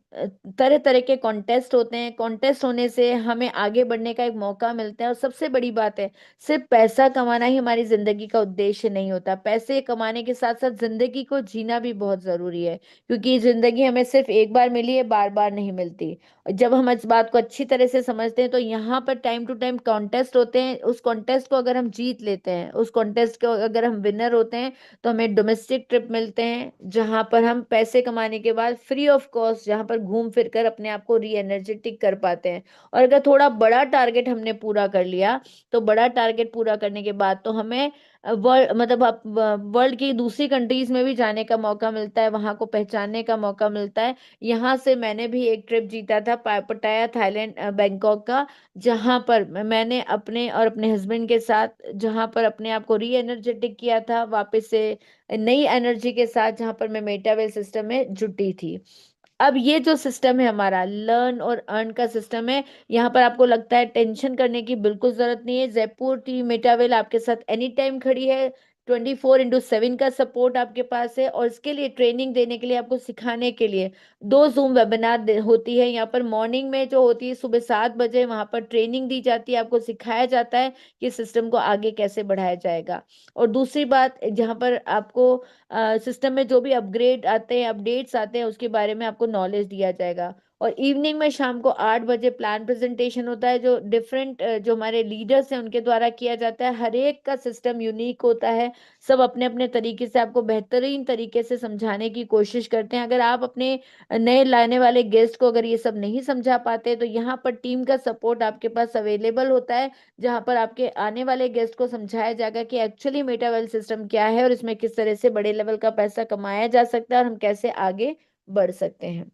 तरह तरह के कॉन्टेस्ट होते हैं। कॉन्टेस्ट होने से हमें आगे बढ़ने का एक मौका मिलता है। और सबसे बड़ी बात है, सिर्फ पैसा कमाना ही हमारी जिंदगी का उद्देश्य नहीं होता। पैसे कमाने के साथ साथ जिंदगी को जीना भी बहुत जरूरी है, क्योंकि जिंदगी हमें सिर्फ एक बार मिली है, बार बार नहीं मिलती। और जब हम इस बात को अच्छी तरह से समझते हैं तो यहाँ पर टाइम टू टाइम कॉन्टेस्ट होते हैं। उस कॉन्टेस्ट को अगर हम जीत लेते हैं, उस कॉन्टेस्ट को अगर हम विनर होते हैं, तो हमें डोमेस्टिक ट्रिप मिलते हैं जहां पर हम पैसे कमाने के बाद फ्री ऑफ कॉस्ट जहां पर घूम फिर कर अपने आप को री एनर्जेटिक कर पाते हैं। और अगर थोड़ा बड़ा टारगेट हमने पूरा कर लिया, तो बड़ा टारगेट पूरा करने के बाद तो हमें वर्ल्ड मतलब आप वर्ल्ड की दूसरी कंट्रीज में भी जाने का मौका मिलता है, वहां को पहचानने का मौका मिलता है। यहाँ से मैंने भी एक ट्रिप जीता था, पटाया थाईलैंड, बैंकॉक का, जहां पर मैंने अपने और अपने हस्बैंड के साथ जहां पर अपने आप को री एनर्जेटिक किया था, वापस से नई एनर्जी के साथ, जहां पर मैं मेटावेल सिस्टम में जुटी थी। अब ये जो सिस्टम है हमारा लर्न और अर्न का सिस्टम है, यहाँ पर आपको लगता है टेंशन करने की बिल्कुल जरूरत नहीं है। जयपुर टीम मेटावेल आपके साथ एनी टाइम खड़ी है, 24/7 का सपोर्ट आपके पास है। और इसके लिए ट्रेनिंग देने के लिए, आपको सिखाने के लिए 2 जूम वेबिनार होती है यहाँ पर। मॉर्निंग में जो होती है सुबह 7 बजे, वहां पर ट्रेनिंग दी जाती है, आपको सिखाया जाता है कि सिस्टम को आगे कैसे बढ़ाया जाएगा। और दूसरी बात, जहाँ पर आपको सिस्टम में जो भी अपग्रेड आते हैं, अपडेट्स आते हैं, उसके बारे में आपको नॉलेज दिया जाएगा। और इवनिंग में शाम को 8 बजे प्लान प्रेजेंटेशन होता है, जो डिफरेंट जो हमारे लीडर्स हैं उनके द्वारा किया जाता है। हर एक का सिस्टम यूनिक होता है, सब अपने अपने तरीके से आपको बेहतरीन तरीके से समझाने की कोशिश करते हैं। अगर आप अपने नए लाने वाले गेस्ट को अगर ये सब नहीं समझा पाते, तो यहाँ पर टीम का सपोर्ट आपके पास अवेलेबल होता है, जहां पर आपके आने वाले गेस्ट को समझाया जाएगा कि एक्चुअली मेटावेल सिस्टम क्या है, और इसमें किस तरह से बड़े लेवल का पैसा कमाया जा सकता है, और हम कैसे आगे बढ़ सकते हैं।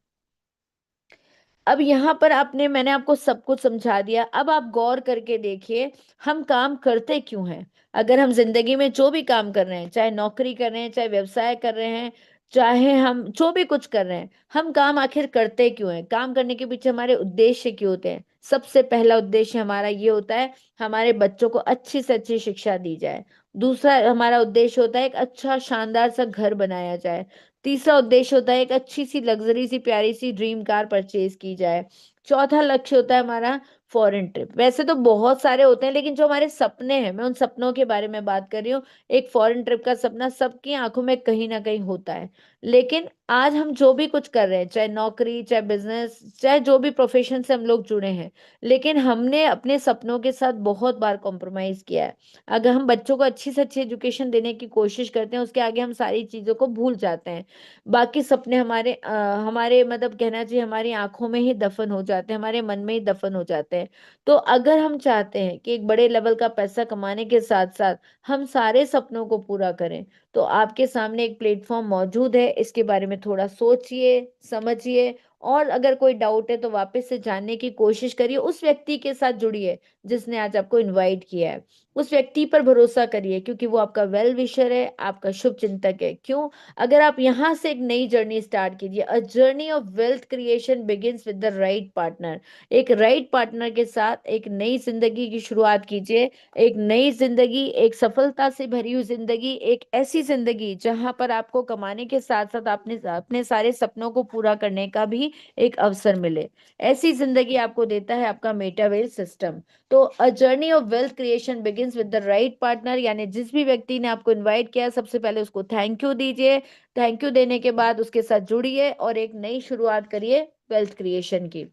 अब यहाँ पर आपने मैंने आपको सब कुछ समझा दिया। अब आप गौर करके देखिए, हम काम करते क्यों हैं? अगर हम जिंदगी में जो भी काम कर रहे हैं, चाहे नौकरी कर रहे हैं, चाहे व्यवसाय कर रहे हैं, चाहे हम जो भी कुछ कर रहे हैं, हम काम आखिर करते क्यों हैं? काम करने के पीछे हमारे उद्देश्य क्यों होते हैं? सबसे पहला उद्देश्य हमारा ये होता है, हमारे बच्चों को अच्छी से अच्छी शिक्षा दी जाए। दूसरा हमारा उद्देश्य होता है, एक अच्छा शानदार सा घर बनाया जाए। तीसरा उद्देश्य होता है, एक अच्छी सी लग्जरी सी प्यारी सी ड्रीम कार परचेज की जाए। चौथा लक्ष्य होता है हमारा फॉरेन ट्रिप। वैसे तो बहुत सारे होते हैं, लेकिन जो हमारे सपने हैं, मैं उन सपनों के बारे में बात कर रही हूँ। एक फॉरेन ट्रिप का सपना सबकी आंखों में कहीं ना कहीं होता है। लेकिन आज हम जो भी कुछ कर रहे हैं, चाहे नौकरी, चाहे बिजनेस, चाहे जो भी प्रोफेशन से हम लोग जुड़े हैं, लेकिन हमने अपने सपनों के साथ बहुत बार कॉम्प्रोमाइज किया है। अगर हम बच्चों को अच्छी से अच्छी एजुकेशन देने की कोशिश करते हैं, उसके आगे हम सारी चीजों को भूल जाते हैं। बाकी सपने हमारे मतलब कहना चाहिए हमारी आंखों में ही दफन हो जाते हैं, हमारे मन में ही दफन हो जाते हैं। तो अगर हम चाहते हैं कि एक बड़े लेवल का पैसा कमाने के साथ साथ हम सारे सपनों को पूरा करें, तो आपके सामने एक प्लेटफॉर्म मौजूद है। इसके बारे में थोड़ा सोचिए, समझिए, और अगर कोई डाउट है तो वापस से जानने की कोशिश करिए। उस व्यक्ति के साथ जुड़िए जिसने आज आपको इनवाइट किया है। उस व्यक्ति पर भरोसा करिए, क्योंकि वो आपका वेल विशर है, आपका शुभ चिंतक है। क्यों? अगर आप यहां से एक नई जर्नी स्टार्ट कीजिए। A journey of wealth creation begins with the right partner. एक राइट पार्टनर के साथ एक नई जिंदगी की शुरुआत कीजिए। एक नई जिंदगी, एक सफलता से भरी हुई जिंदगी, एक ऐसी जिंदगी जहां पर आपको कमाने के साथ साथ अपने अपने सारे सपनों को पूरा करने का भी एक अवसर मिले। ऐसी जिंदगी आपको देता है आपका मेटावेल सिस्टम। तो a journey of wealth creation begins with the right partner, यानी जिस भी व्यक्ति ने आपको इनवाइट किया, सबसे पहले उसको थैंक यू दीजिए। थैंक यू देने के बाद उसके साथ जुड़िए और एक नई शुरुआत करिए वेल्थ क्रिएशन की।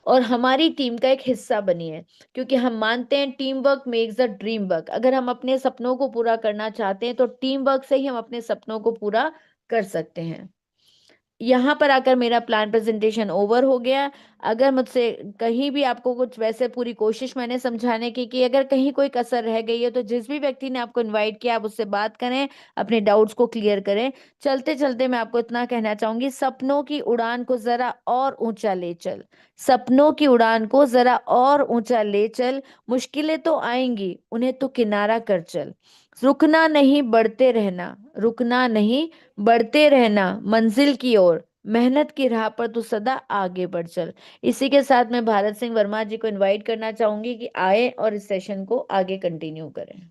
और हमारी टीम का एक हिस्सा बनिए, क्योंकि हम मानते हैं team work makes the dream work. अगर हम अपने सपनों को पूरा करना चाहते हैं, तो टीम वर्क से ही हम अपने सपनों को पूरा कर सकते हैं। यहाँ पर आकर मेरा प्लान प्रेजेंटेशन ओवर हो गया। अगर मुझसे कहीं भी आपको कुछ, वैसे पूरी कोशिश मैंने समझाने की कि अगर कहीं कोई कसर रह गई है, तो जिस भी व्यक्ति ने आपको इनवाइट किया, आप उससे बात करें, अपने डाउट्स को क्लियर करें। चलते चलते मैं आपको इतना कहना चाहूंगी, सपनों की उड़ान को जरा और ऊंचा ले चल। सपनों की उड़ान को जरा और ऊंचा ले चल। मुश्किलें तो आएंगी, उन्हें तो किनारा कर चल। रुकना नहीं, बढ़ते रहना। रुकना नहीं, बढ़ते रहना मंजिल की ओर। मेहनत की राह पर तू सदा आगे बढ़ चल। इसी के साथ मैं भारत सिंह वर्मा जी को इनवाइट करना चाहूंगी कि आए और इस सेशन को आगे कंटिन्यू करें।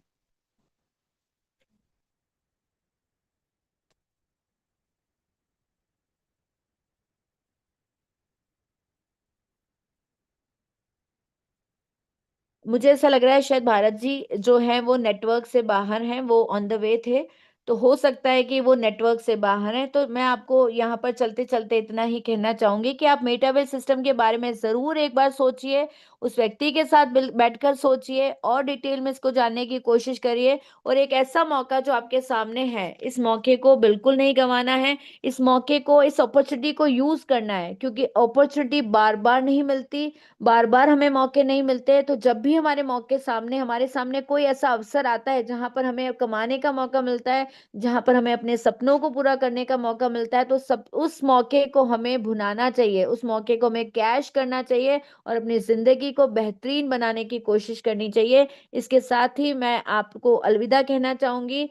मुझे ऐसा लग रहा है शायद भारत जी जो है वो नेटवर्क से बाहर हैं, वो ऑन द वे थे। तो हो सकता है कि वो नेटवर्क से बाहर है। तो मैं आपको यहाँ पर चलते चलते इतना ही कहना चाहूंगी कि आप मेटावर्स सिस्टम के बारे में जरूर एक बार सोचिए, उस व्यक्ति के साथ बैठकर सोचिए और डिटेल में इसको जानने की कोशिश करिए। और एक ऐसा मौका जो आपके सामने है, इस मौके को बिल्कुल नहीं गंवाना है। इस मौके को, इस अपॉर्चुनिटी को यूज करना है, क्योंकि अपॉर्चुनिटी बार बार नहीं मिलती, बार बार हमें मौके नहीं मिलते। तो जब भी हमारे मौके सामने, हमारे सामने कोई ऐसा अवसर आता है जहां पर हमें कमाने का मौका मिलता है, जहां पर हमें अपने सपनों को पूरा करने का मौका मिलता है, तो सब उस मौके को हमें भुनाना चाहिए, उस मौके को हमें कैश करना चाहिए और अपनी जिंदगी को बेहतरीन बनाने की कोशिश करनी चाहिए। इसके साथ ही मैं आपको अलविदा कहना चाहूंगी।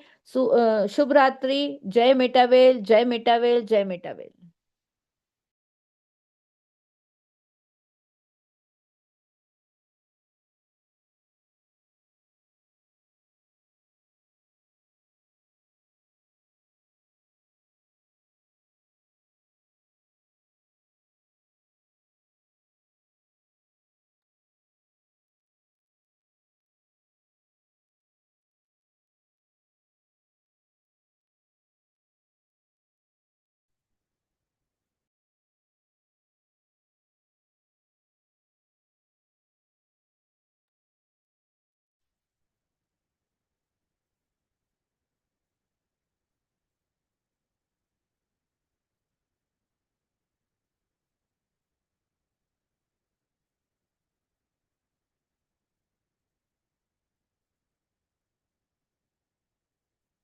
शुभ रात्रि। जय मेटावेल, जय मेटावेल, जय मेटावेल।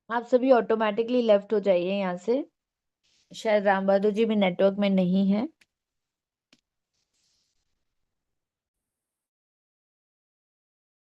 आप सभी ऑटोमेटिकली लेफ्ट हो जाइए यहाँ से। शायद राम बहादुर जी भी नेटवर्क में नहीं है।